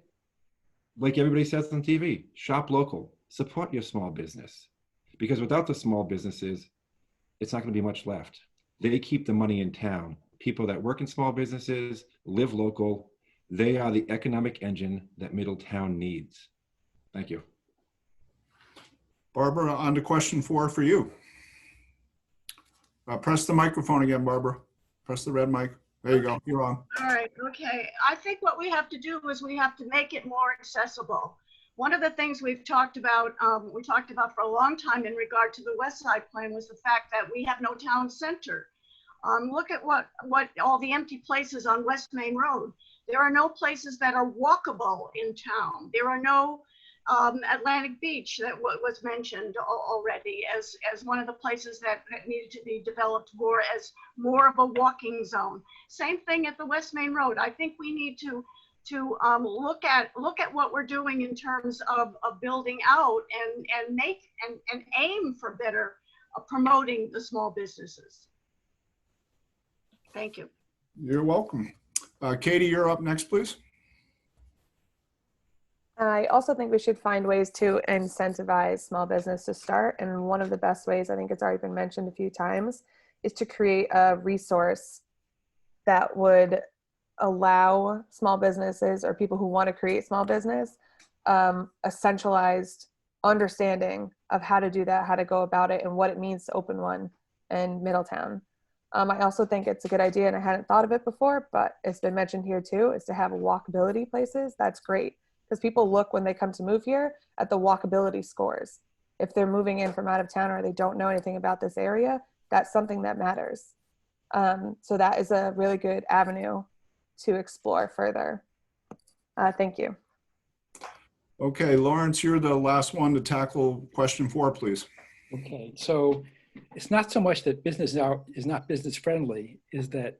like everybody says on TV, shop local, support your small business. Because without the small businesses, it's not going to be much left. They keep the money in town. People that work in small businesses, live local, they are the economic engine that Middletown needs. Thank you. Barbara, on to question 4 for you. Press the microphone again, Barbara. Press the red mic. There you go. You're on. All right, okay. I think what we have to do is we have to make it more accessible. One of the things we've talked about, for a long time in regard to the West Side Plan was the fact that we have no town center. Look at what all the empty places on West Main Road. There are no places that are walkable in town. There are no Atlantic Beach that was mentioned already as one of the places that needed to be developed more as more of a walking zone. Same thing at the West Main Road. I think we need to look at what we're doing in terms of building out and aim for better promoting the small businesses. Thank you. You're welcome. Katie, you're up next, please. I also think we should find ways to incentivize small business to start. And one of the best ways, I think it's already been mentioned a few times, is to create a resource that would allow small businesses or people who want to create small business a centralized understanding of how to do that, how to go about it, and what it means to open one in Middletown. I also think it's a good idea, and I hadn't thought of it before, but it's been mentioned here too, is to have walkability places. That's great, because people look when they come to move here at the walkability scores. If they're moving in from out of town or they don't know anything about this area, that's something that matters. So that is a really good avenue to explore further. Thank you. Okay, Lawrence, you're the last one to tackle question 4, please. Okay, so it's not so much that business is not business friendly, is that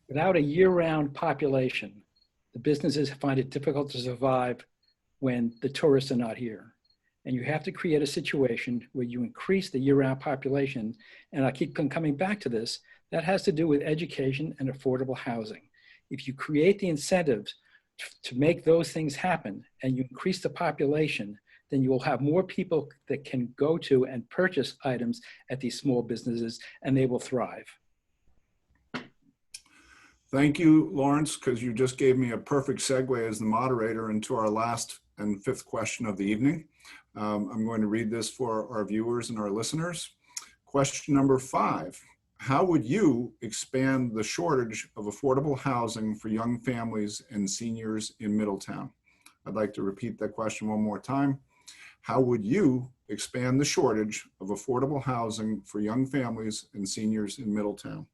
without a year-round population, the businesses find it difficult to survive when the tourists are not here. And you have to create a situation where you increase the year-round population. And I keep coming back to this, that has to do with education and affordable housing. If you create the incentives to make those things happen and you increase the population, then you will have more people that can go to and purchase items at these small businesses, and they will thrive. Thank you, Lawrence, because you just gave me a perfect segue as the moderator into our last and 5th question of the evening. I'm going to read this for our viewers and our listeners. Question number 5. How would you expand the shortage of affordable housing for young families and seniors in Middletown? I'd like to repeat that question one more time. How would you expand the shortage of affordable housing for young families and seniors in Middletown?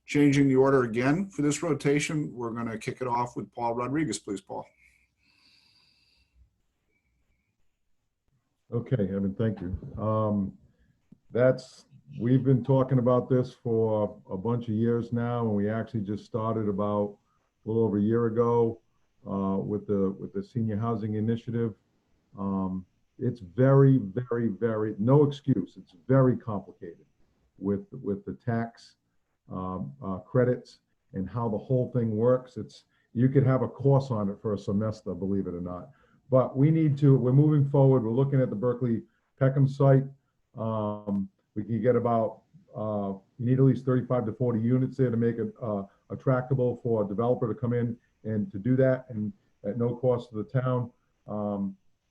Changing the order again for this rotation, we're going to kick it off with Paul Rodriguez. Please, Paul. Okay, Evan, thank you. We've been talking about this for a bunch of years now, and we actually just started about a little over a year ago with the senior housing initiative. It's very, very, very, no excuse. It's very complicated with the tax credits and how the whole thing works. You could have a course on it for a semester, believe it or not. But we're moving forward. We're looking at the Berkeley Peckham site. We can get about You need at least 35 to 40 units there to make it attractable for a developer to come in and to do that, and at no cost to the town.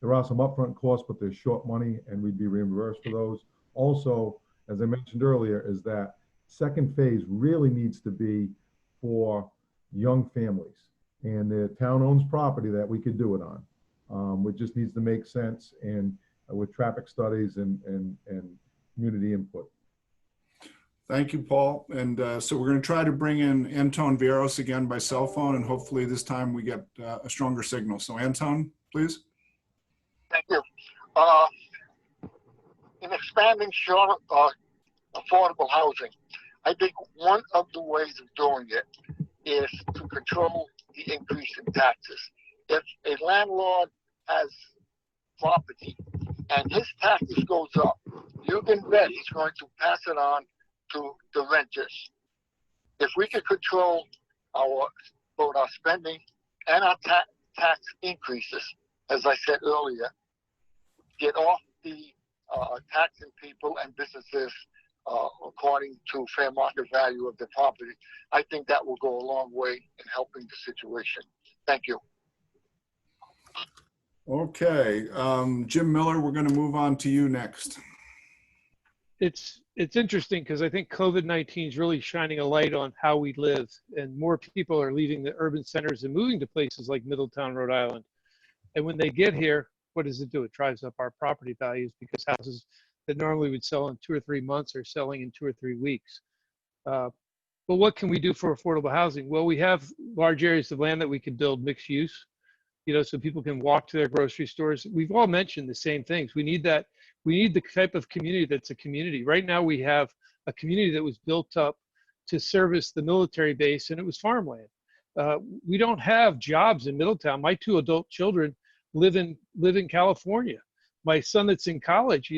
There are some upfront costs, but they're short money and we'd be reimbursed for those. Also, as I mentioned earlier, is that second phase really needs to be for young families. And the town owns property that we could do it on. It just needs to make sense, and with traffic studies and community input. Thank you, Paul. And so we're going to try to bring in Anton Vieros again by cell phone, and hopefully this time we get a stronger signal. So Anton, please. Thank you. In expanding short, affordable housing, I think one of the ways of doing it is to control the increase in taxes. If a landlord has property and his taxes goes up, you can bet he's going to pass it on to the renters. If we could control both our spending and our tax increases, as I said earlier, get off the taxing people and businesses according to fair market value of the property, I think that will go a long way in helping the situation. Thank you. Okay, Jim Miller, we're going to move on to you next. It's interesting because I think COVID-19 is really shining a light on how we live, and more people are leaving the urban centers and moving to places like Middletown, Rhode Island. And when they get here, what does it do? It drives up our property values because houses that normally would sell in 2 or 3 months are selling in 2 or 3 weeks. But what can we do for affordable housing? Well, we have large areas of land that we can build mixed use, so people can walk to their grocery stores. We've all mentioned the same things. We need that. We need the type of community that's a community. Right now we have a community that was built up to service the military base, and it was farmland. We don't have jobs in Middletown. My 2 adult children live in California. My son that's in college,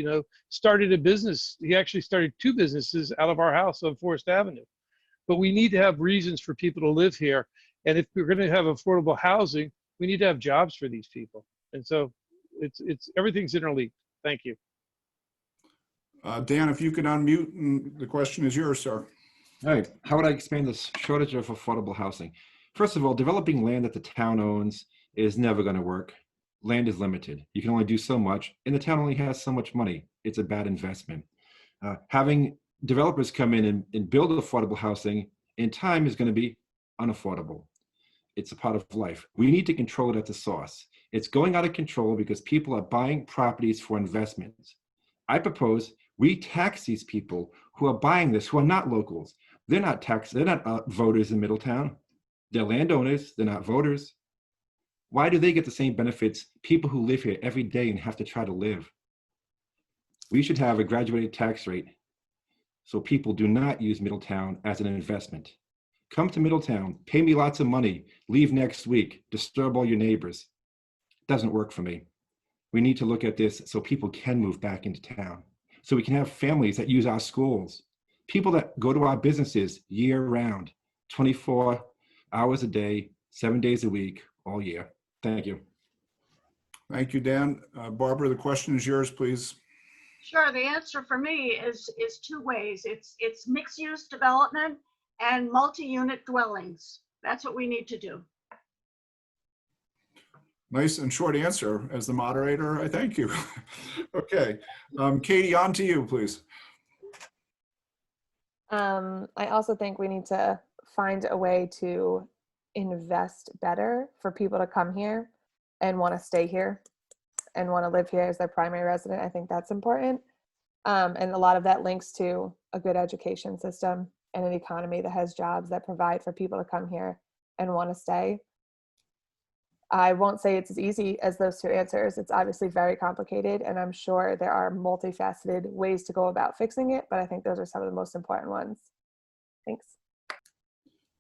started a business. He actually started 2 businesses out of our house on Forest Avenue. But we need to have reasons for people to live here. And if we're going to have affordable housing, we need to have jobs for these people. And so it's everything's interlinked. Thank you. Dan, if you could unmute, and the question is yours, sir. All right. How would I explain this shortage of affordable housing? First of all, developing land that the town owns is never going to work. Land is limited. You can only do so much, and the town only has so much money. It's a bad investment. Having developers come in and build affordable housing in time is going to be unaffordable. It's a part of life. We need to control it at the source. It's going out of control because people are buying properties for investments. I propose we tax these people who are buying this, who are not locals. They're not taxed. They're not voters in Middletown. They're landowners. They're not voters. Why do they get the same benefits people who live here every day and have to try to live? We should have a graduated tax rate so people do not use Middletown as an investment. Come to Middletown, pay me lots of money, leave next week, disturb all your neighbors. Doesn't work for me. We need to look at this so people can move back into town, so we can have families that use our schools, people that go to our businesses year round, 24 hours a day, 7 days a week, all year. Thank you. Thank you, Dan. Barbara, the question is yours, please. Sure, the answer for me is 2 ways. It's mixed-use development and multi-unit dwellings. That's what we need to do. Nice and short answer. As the moderator, I thank you. Okay, Katie, on to you, please. I also think we need to find a way to invest better for people to come here and want to stay here and want to live here as their primary resident. I think that's important. And a lot of that links to a good education system and an economy that has jobs that provide for people to come here and want to stay. I won't say it's as easy as those 2 answers. It's obviously very complicated, and I'm sure there are multifaceted ways to go about fixing it, but I think those are some of the most important ones. Thanks.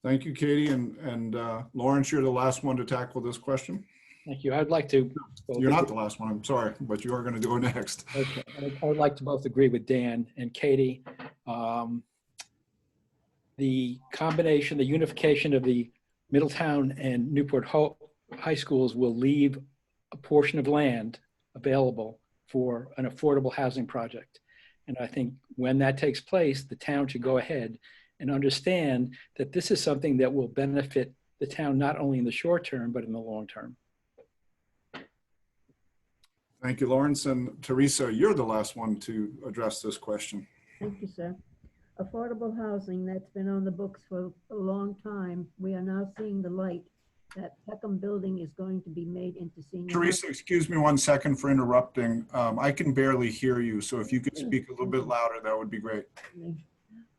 Thank you, Katie. And Lawrence, you're the last one to tackle this question. Thank you. I'd like to. You're not the last one, I'm sorry, but you are going to do it next. Okay. I would like to both agree with Dan and Katie. The combination, the unification of the Middletown and Newport high schools will leave a portion of land available for an affordable housing project. And I think when that takes place, the town should go ahead and understand that this is something that will benefit the town, not only in the short term, but in the long term. Thank you, Lawrence. And Teresa, you're the last one to address this question. Thank you, sir. Affordable housing, that's been on the books for a long time. We are now seeing the light. That Peckham building is going to be made into senior. Teresa, excuse me 1 second for interrupting. I can barely hear you, so if you could speak a little bit louder, that would be great.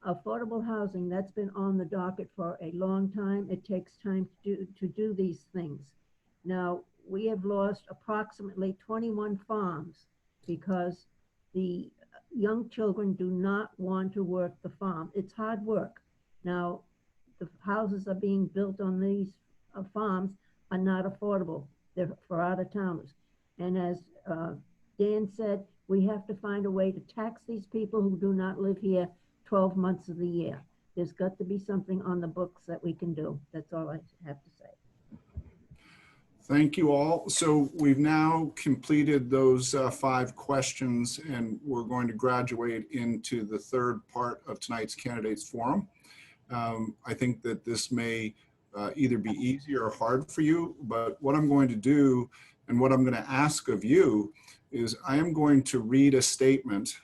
Affordable housing, that's been on the docket for a long time. It takes time to do these things. Now, we have lost approximately 21 farms because the young children do not want to work the farm. It's hard work. Now, the houses are being built on these farms are not affordable. They're for out-of-towners. And as Dan said, we have to find a way to tax these people who do not live here 12 months of the year. There's got to be something on the books that we can do. That's all I have to say. Thank you all. So we've now completed those 5 questions, and we're going to graduate into the third part of tonight's candidates forum. I think that this may either be easy or hard for you, but what I'm going to do and what I'm going to ask of you is I am going to read a statement,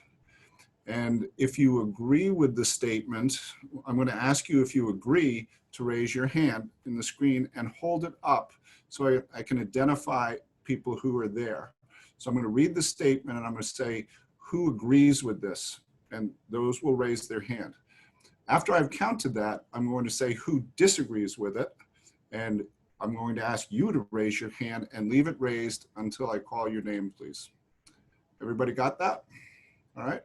and if you agree with the statement, I'm going to ask you if you agree to raise your hand in the screen and hold it up so I can identify people who are there. So I'm going to read the statement and I'm going to say who agrees with this, and those will raise their hand. After I've counted that, I'm going to say who disagrees with it, and I'm going to ask you to raise your hand and leave it raised until I call your name, please. Everybody got that? All right.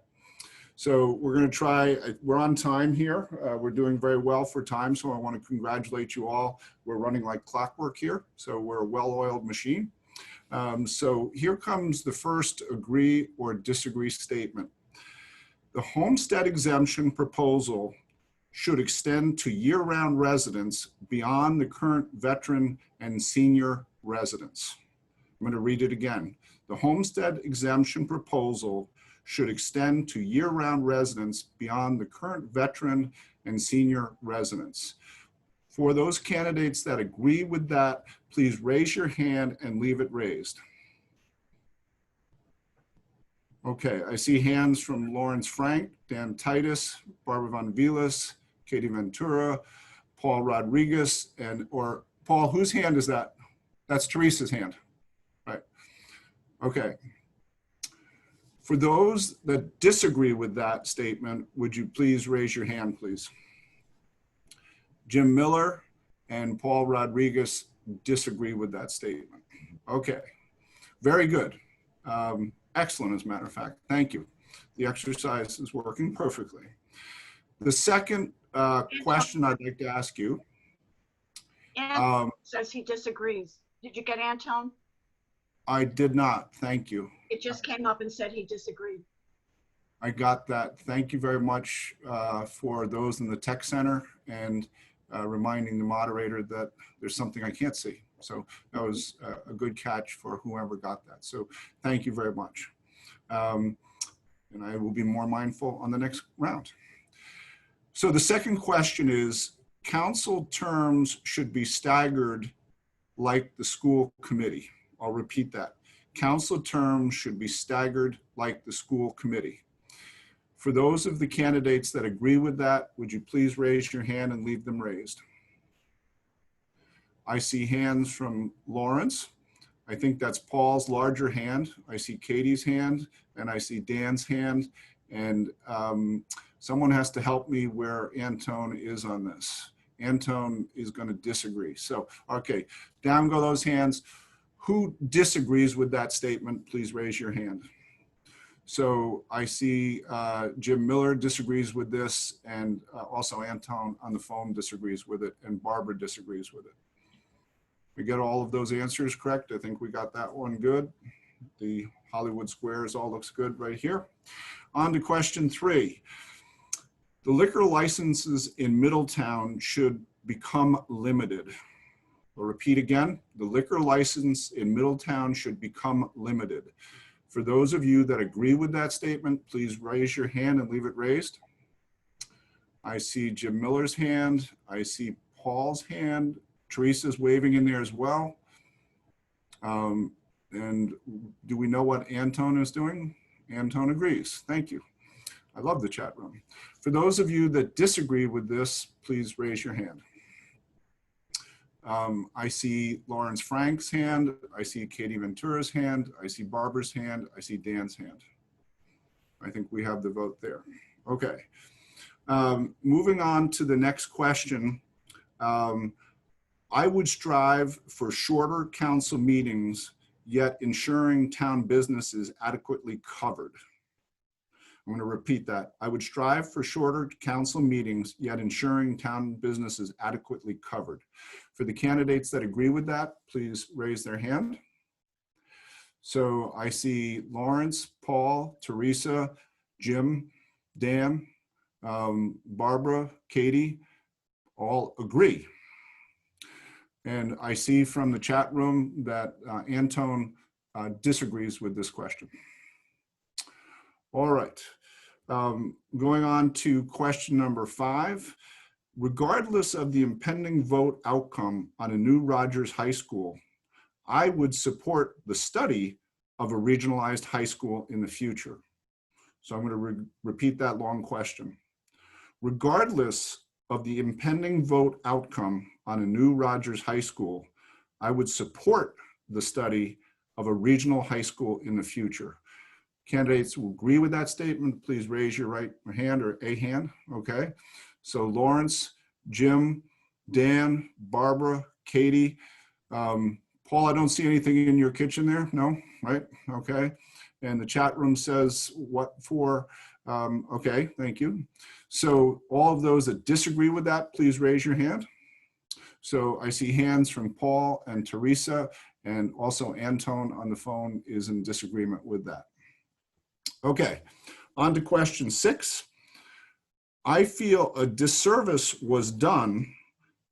So we're going to try, we're on time here. We're doing very well for time, so I want to congratulate you all. We're running like clockwork here, so we're a well-oiled machine. So here comes the first agree or disagree statement. The homestead exemption proposal should extend to year-round residents beyond the current veteran and senior residents. I'm going to read it again. The homestead exemption proposal should extend to year-round residents beyond the current veteran and senior residents. For those candidates that agree with that, please raise your hand and leave it raised. Okay, I see hands from Lawrence Frank, Dan Titus, Barbara Von Vilas, Katie Ventura, Paul Rodriguez, or Paul, whose hand is that? That's Teresa's hand, right? Okay. For those that disagree with that statement, would you please raise your hand, please? Jim Miller and Paul Rodriguez disagree with that statement. Okay, very good. Excellent, as a matter of fact. Thank you. The exercise is working perfectly. The second question I'd like to ask you. Anton says he disagrees. Did you get Anton? I did not. Thank you. It just came up and said he disagreed. I got that. Thank you very much for those in the tech center and reminding the moderator that there's something I can't see. So that was a good catch for whoever got that. So thank you very much. And I will be more mindful on the next round. So the second question is, council terms should be staggered like the school committee. I'll repeat that. Council terms should be staggered like the school committee. For those of the candidates that agree with that, would you please raise your hand and leave them raised? I see hands from Lawrence. I think that's Paul's larger hand. I see Katie's hand, and I see Dan's hand. And someone has to help me where Anton is on this. Anton is going to disagree. So, okay, down go those hands. Who disagrees with that statement? Please raise your hand. So I see Jim Miller disagrees with this, and also Anton on the phone disagrees with it, and Barbara disagrees with it. We get all of those answers correct. I think we got that one good. The Hollywood squares all looks good right here. On to question 3. The liquor licenses in Middletown should become limited. I'll repeat again, the liquor license in Middletown should become limited. For those of you that agree with that statement, please raise your hand and leave it raised. I see Jim Miller's hand. I see Paul's hand. Teresa's waving in there as well. And do we know what Anton is doing? Anton agrees. Thank you. I love the chat room. For those of you that disagree with this, please raise your hand. I see Lawrence Frank's hand. I see Katie Ventura's hand. I see Barbara's hand. I see Dan's hand. I think we have the vote there. Okay. Moving on to the next question. I would strive for shorter council meetings, yet ensuring town business is adequately covered. I'm going to repeat that. I would strive for shorter council meetings, yet ensuring town business is adequately covered. For the candidates that agree with that, please raise their hand. So I see Lawrence, Paul, Teresa, Jim, Dan, Barbara, Katie, all agree. And I see from the chat room that Anton disagrees with this question. All right, going on to question number 5. Regardless of the impending vote outcome on a new Rogers High School, I would support the study of a regionalized high school in the future. So I'm going to repeat that long question. Regardless of the impending vote outcome on a new Rogers High School, I would support the study of a regional high school in the future. Candidates who agree with that statement, please raise your right hand or a hand, okay? So Lawrence, Jim, Dan, Barbara, Katie, Paul, I don't see anything in your kitchen there, no, right? Okay, and the chat room says what for, okay, thank you. So all of those that disagree with that, please raise your hand. So I see hands from Paul and Teresa, and also Anton on the phone is in disagreement with that. Okay, on to question 6. I feel a disservice was done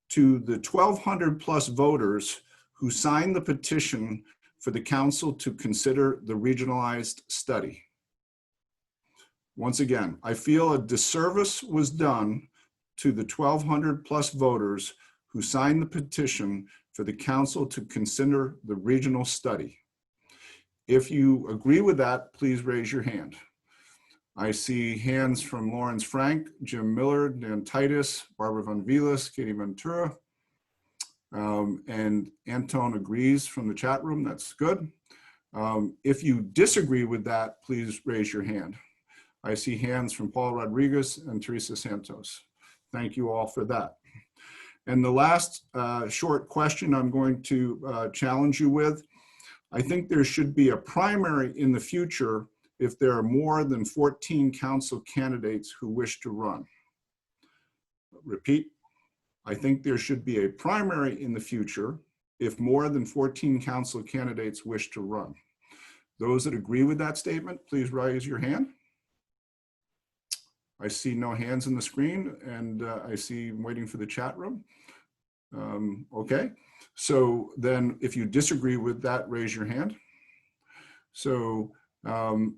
to the 1,200 plus voters who signed the petition for the council to consider the regionalized study. Once again, I feel a disservice was done to the 1,200 plus voters who signed the petition for the council to consider the regional study. If you agree with that, please raise your hand. I see hands from Lawrence Frank, Jim Miller, Dan Titus, Barbara Van Vielis, Katie Ventura, and Anton agrees from the chat room. That's good. If you disagree with that, please raise your hand. I see hands from Paul Rodriguez and Teresa Santos. Thank you all for that. And the last short question I'm going to challenge you with, I think there should be a primary in the future if there are more than 14 council candidates who wish to run. Repeat, I think there should be a primary in the future if more than 14 council candidates wish to run. Those that agree with that statement, please raise your hand. I see no hands on the screen, and I see I'm waiting for the chat room. Okay, so then if you disagree with that, raise your hand. So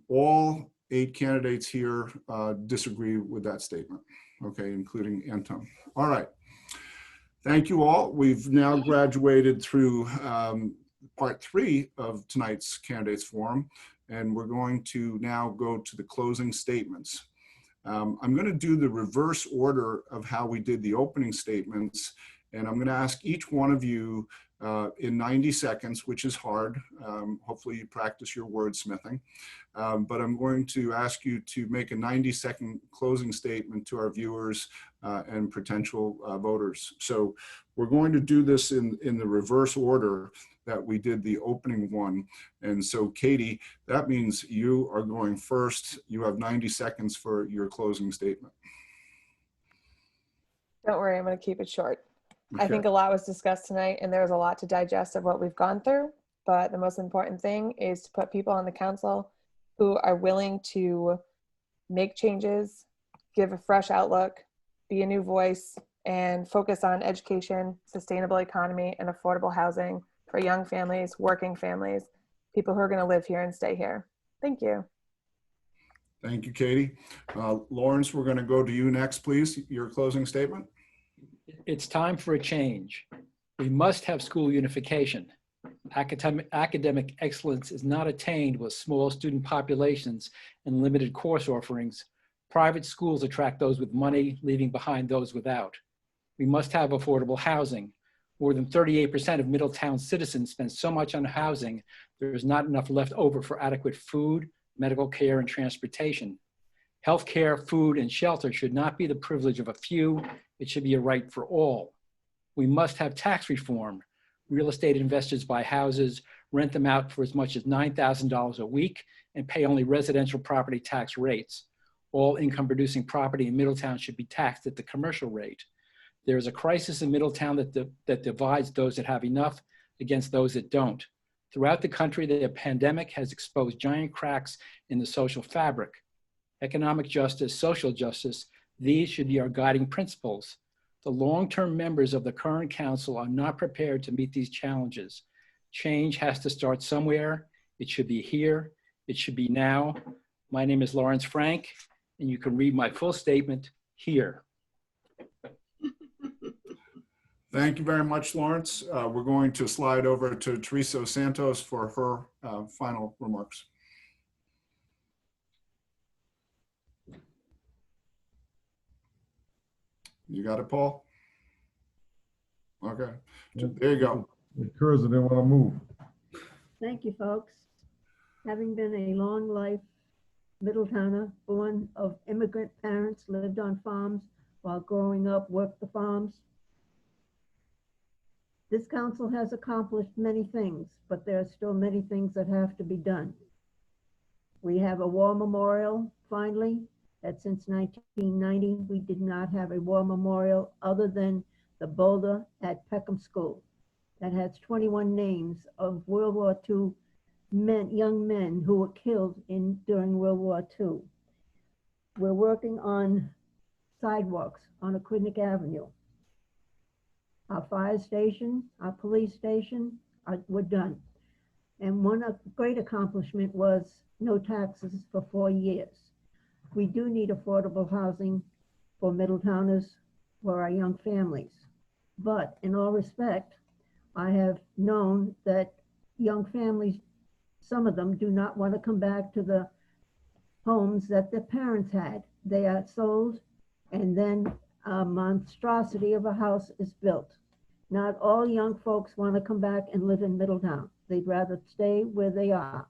all 8 candidates here disagree with that statement, okay, including Anton. All right, thank you all. We've now graduated through part 3 of tonight's candidates forum, and we're going to now go to the closing statements. I'm going to do the reverse order of how we did the opening statements, and I'm going to ask each one of you in 90 seconds, which is hard. Hopefully you practice your wordsmithing. But I'm going to ask you to make a 90-second closing statement to our viewers and potential voters. So we're going to do this in the reverse order that we did the opening one. And so Katie, that means you are going first. You have 90 seconds for your closing statement. Don't worry, I'm going to keep it short. Okay. I think a lot was discussed tonight, and there was a lot to digest of what we've gone through. But the most important thing is to put people on the council who are willing to make changes, give a fresh outlook, be a new voice, and focus on education, sustainable economy, and affordable housing for young families, working families, people who are going to live here and stay here. Thank you. Thank you, Katie. Lawrence, we're going to go to you next, please. Your closing statement. It's time for a change. We must have school unification. Academic excellence is not attained with small student populations and limited course offerings. Private schools attract those with money, leaving behind those without. We must have affordable housing. More than 38% of Middletown citizens spend so much on housing, there is not enough left over for adequate food, medical care, and transportation. Healthcare, food, and shelter should not be the privilege of a few. It should be a right for all. We must have tax reform. Real estate investors buy houses, rent them out for as much as $9,000 a week, and pay only residential property tax rates. All income-producing property in Middletown should be taxed at the commercial rate. There is a crisis in Middletown that divides those that have enough against those that don't. Throughout the country, the pandemic has exposed giant cracks in the social fabric. Economic justice, social justice, these should be our guiding principles. The long-term members of the current council are not prepared to meet these challenges. Change has to start somewhere. It should be here. It should be now. My name is Lawrence Frank, and you can read my full statement here. Thank you very much, Lawrence. We're going to slide over to Teresa Santos for her final remarks. You got it, Paul? Okay, there you go. It occurs that they want to move. Thank you, folks. Having been a long life Middletowner, born of immigrant parents, lived on farms while growing up, worked the farms. This council has accomplished many things, but there are still many things that have to be done. We have a war memorial, finally, that since 1990, we did not have a war memorial other than the boulder at Peckham School that has 21 names of World War II young men who were killed during World War II. We're working on sidewalks on Aquidneck Avenue. Our fire station, our police station were done. And one great accomplishment was no taxes for 4 years. We do need affordable housing for Middletowners, for our young families. But in all respect, I have known that young families, some of them do not want to come back to the homes that their parents had. They are sold, and then a monstrosity of a house is built. Not all young folks want to come back and live in Middletown. They'd rather stay where they are.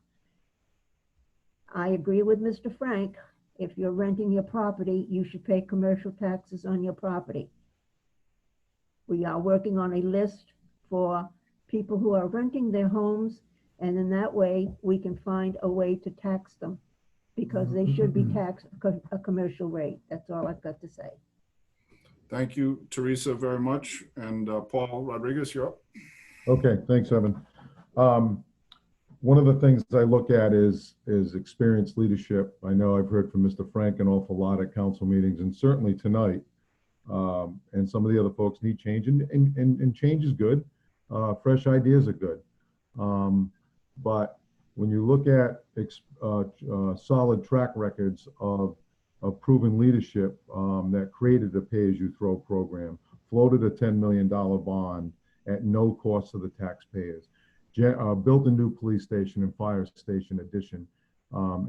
I agree with Mr. Frank. If you're renting your property, you should pay commercial taxes on your property. We are working on a list for people who are renting their homes, and in that way, we can find a way to tax them because they should be taxed a commercial rate. That's all I've got to say. Thank you, Teresa, very much. And Paul Rodriguez, you're up. Okay, thanks, Evan. One of the things I look at is experienced leadership. I know I've heard from Mr. Frank an awful lot at council meetings, and certainly tonight. And some of the other folks need change, and change is good. Fresh ideas are good. But when you look at solid track records of proven leadership that created a pay-as-you-throw program, floated a $10 million bond at no cost to the taxpayers, built a new police station and fire station addition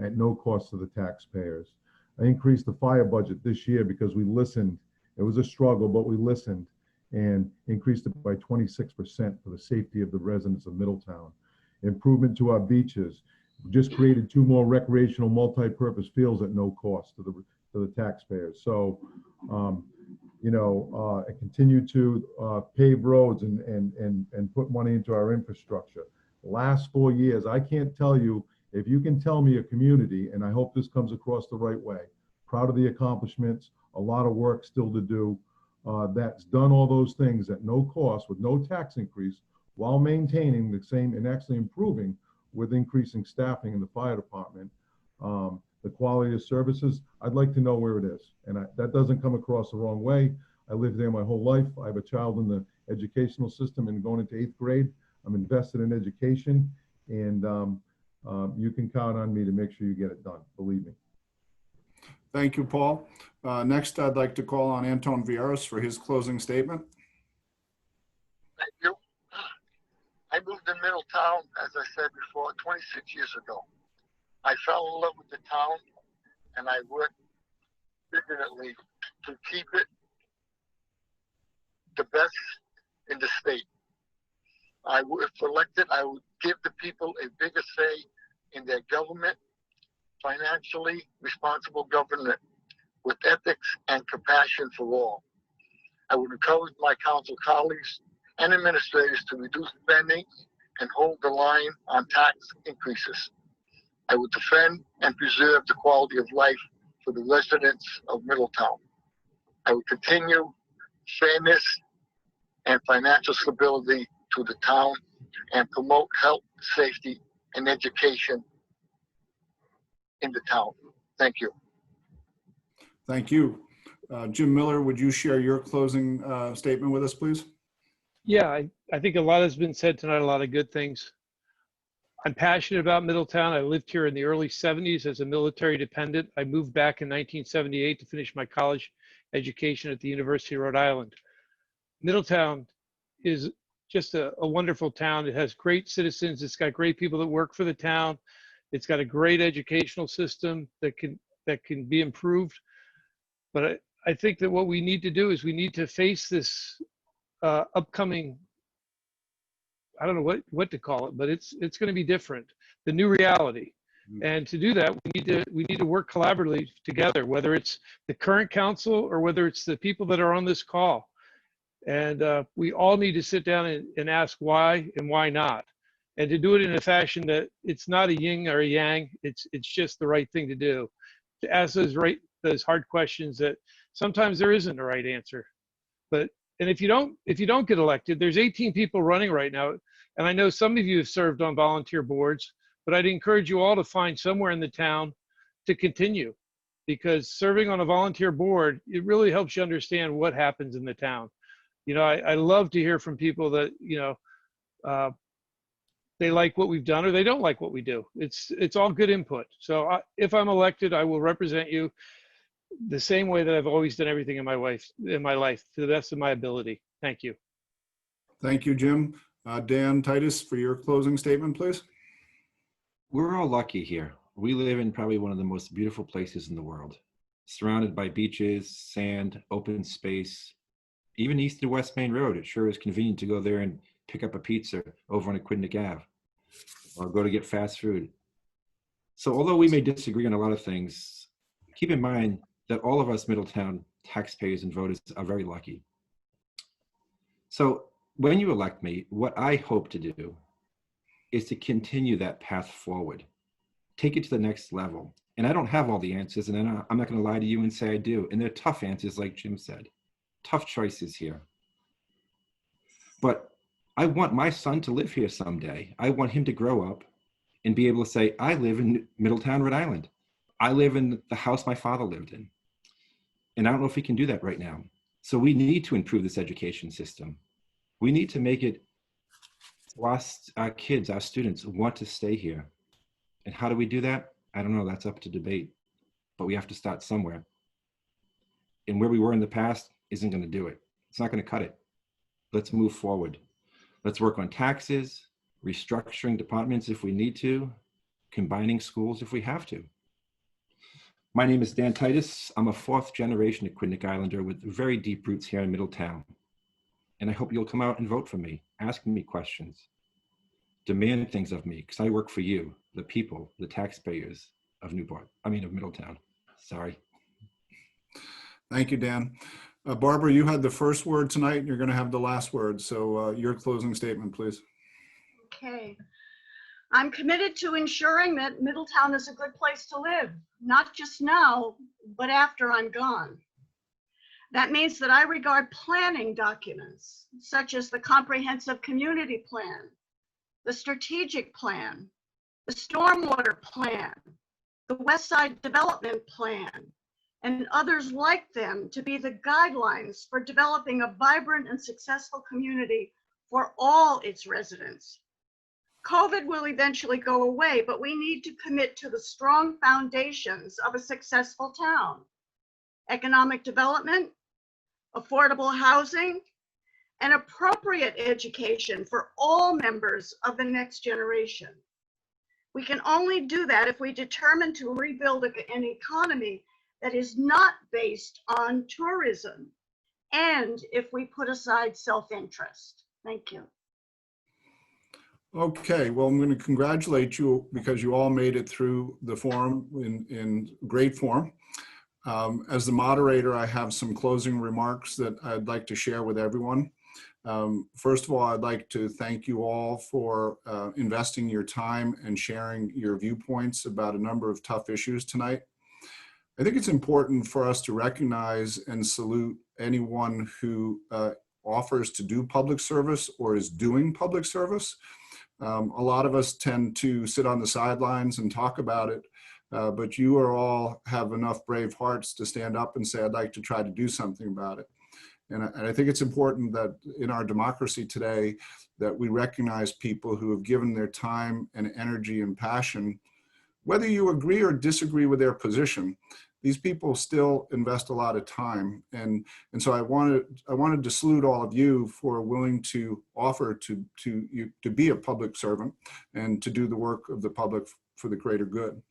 at no cost to the taxpayers. I increased the fire budget this year because we listened. It was a struggle, but we listened and increased it by 26% for the safety of the residents of Middletown. Improvement to our beaches. We just created 2 more recreational multi-purpose fields at no cost to the taxpayers. So, I continue to pave roads and put money into our infrastructure. The last 4 years, I can't tell you, if you can tell me a community, and I hope this comes across the right way, proud of the accomplishments, a lot of work still to do, that's done all those things at no cost with no tax increase while maintaining the same and actually improving with increasing staffing in the fire department. The quality of services, I'd like to know where it is. And that doesn't come across the wrong way. I lived there my whole life. I have a child in the educational system and going into 8th grade. I'm invested in education. And you can count on me to make sure you get it done, believe me. Thank you, Paul. Next, I'd like to call on Anton Vieras for his closing statement. Thank you. I moved to Middletown, as I said before, 26 years ago. I fell in love with the town, and I worked vigorously to keep it the best in the state. If elected, I would give the people a bigger say in their government, financially responsible government with ethics and compassion for all. I would encourage my council colleagues and administrators to reduce spending and hold the line on tax increases. I would defend and preserve the quality of life for the residents of Middletown. I would continue fairness and financial stability to the town and promote health, safety, and education in the town. Thank you. Thank you. Jim Miller, would you share your closing statement with us, please? Yeah, I think a lot has been said tonight, a lot of good things. I'm passionate about Middletown. I lived here in the early 70s as a military dependent. I moved back in 1978 to finish my college education at the University of Rhode Island. Middletown is just a wonderful town. It has great citizens. It's got great people that work for the town. It's got a great educational system that can be improved. But I think that what we need to do is we need to face this upcoming, I don't know what to call it, but it's going to be different, the new reality. And to do that, we need to work collaboratively together, whether it's the current council or whether it's the people that are on this call. And we all need to sit down and ask why and why not, and to do it in a fashion that it's not a yin or a yang. It's just the right thing to do. To ask those hard questions that sometimes there isn't a right answer. And if you don't get elected, there's 18 people running right now, and I know some of you have served on volunteer boards, but I'd encourage you all to find somewhere in the town to continue, because serving on a volunteer board, it really helps you understand what happens in the town. You know, I love to hear from people that, you know, they like what we've done or they don't like what we do. It's all good input. So if I'm elected, I will represent you the same way that I've always done everything in my life to the best of my ability. Thank you. Thank you, Jim. Dan, Titus, for your closing statement, please. We're all lucky here. We live in probably one of the most beautiful places in the world, surrounded by beaches, sand, open space. Even east of West Main Road, it sure is convenient to go there and pick up a pizza over on Aquidneck Ave or go to get fast food. So although we may disagree on a lot of things, keep in mind that all of us Middletown taxpayers and voters are very lucky. So when you elect me, what I hope to do is to continue that path forward, take it to the next level. And I don't have all the answers, and I'm not going to lie to you and say I do. And they're tough answers, like Jim said. Tough choices here. But I want my son to live here someday. I want him to grow up and be able to say, I live in Middletown, Rhode Island. I live in the house my father lived in. And I don't know if we can do that right now. So we need to improve this education system. We need to make it our kids, our students want to stay here. And how do we do that? I don't know, that's up to debate, but we have to start somewhere. And where we were in the past isn't going to do it. It's not going to cut it. Let's move forward. Let's work on taxes, restructuring departments if we need to, combining schools if we have to. My name is Dan Titus. I'm a fourth generation Aquidneck Islander with very deep roots here in Middletown. And I hope you'll come out and vote for me, ask me questions, demand things of me, because I work for you, the people, the taxpayers of Middletown. Sorry. Thank you, Dan. Barbara, you had the first word tonight, and you're going to have the last word. So your closing statement, please. Okay. I'm committed to ensuring that Middletown is a good place to live, not just now, but after I'm gone. That means that I regard planning documents, such as the Comprehensive Community Plan, the Strategic Plan, the Stormwater Plan, the West Side Development Plan, and others like them to be the guidelines for developing a vibrant and successful community for all its residents. COVID will eventually go away, but we need to commit to the strong foundations of a successful town: economic development, affordable housing, and appropriate education for all members of the next generation. We can only do that if we determine to rebuild an economy that is not based on tourism, and if we put aside self-interest. Thank you. Okay, well, I'm going to congratulate you because you all made it through the forum in great form. As the moderator, I have some closing remarks that I'd like to share with everyone. First of all, I'd like to thank you all for investing your time and sharing your viewpoints about a number of tough issues tonight. I think it's important for us to recognize and salute anyone who offers to do public service or is doing public service. A lot of us tend to sit on the sidelines and talk about it, but you are all have enough brave hearts to stand up and say, I'd like to try to do something about it. And I think it's important that in our democracy today, that we recognize people who have given their time and energy and passion. Whether you agree or disagree with their position, these people still invest a lot of time. And so I wanted to salute all of you for willing to offer to be a public servant and to do the work of the public for the greater good.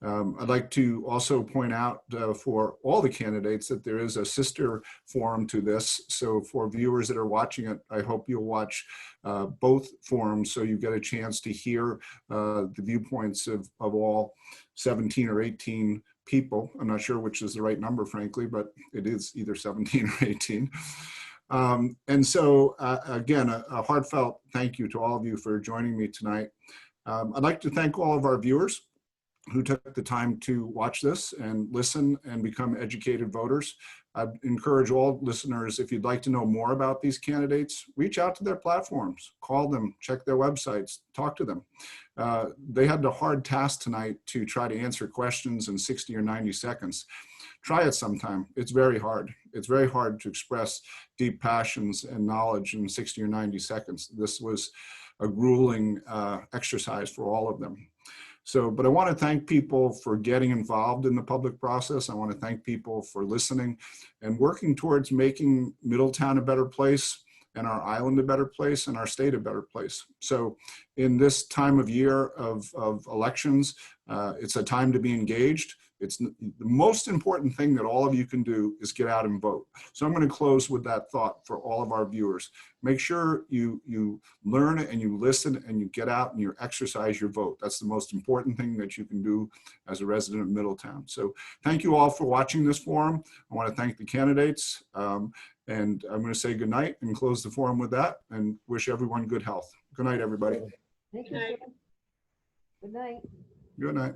I'd like to also point out for all the candidates that there is a sister forum to this. So for viewers that are watching it, I hope you'll watch both forums so you get a chance to hear the viewpoints of all 17 or 18 people. I'm not sure which is the right number, frankly, but it is either 17 or 18. And so again, a heartfelt thank you to all of you for joining me tonight. I'd like to thank all of our viewers who took the time to watch this and listen and become educated voters. I'd encourage all listeners, if you'd like to know more about these candidates, reach out to their platforms, call them, check their websites, talk to them. They had the hard task tonight to try to answer questions in 60 or 90 seconds. Try it sometime. It's very hard. It's very hard to express deep passions and knowledge in 60 or 90 seconds. This was a grueling exercise for all of them. So, but I want to thank people for getting involved in the public process. I want to thank people for listening and working towards making Middletown a better place and our island a better place and our state a better place. So in this time of year of elections, it's a time to be engaged. It's the most important thing that all of you can do is get out and vote. So I'm going to close with that thought for all of our viewers. Make sure you learn and you listen and you get out and you exercise your vote. That's the most important thing that you can do as a resident of Middletown. So thank you all for watching this forum. I want to thank the candidates. And I'm going to say good night and close the forum with that and wish everyone good health. Good night, everybody. Thank you, sir. Good night. Good night.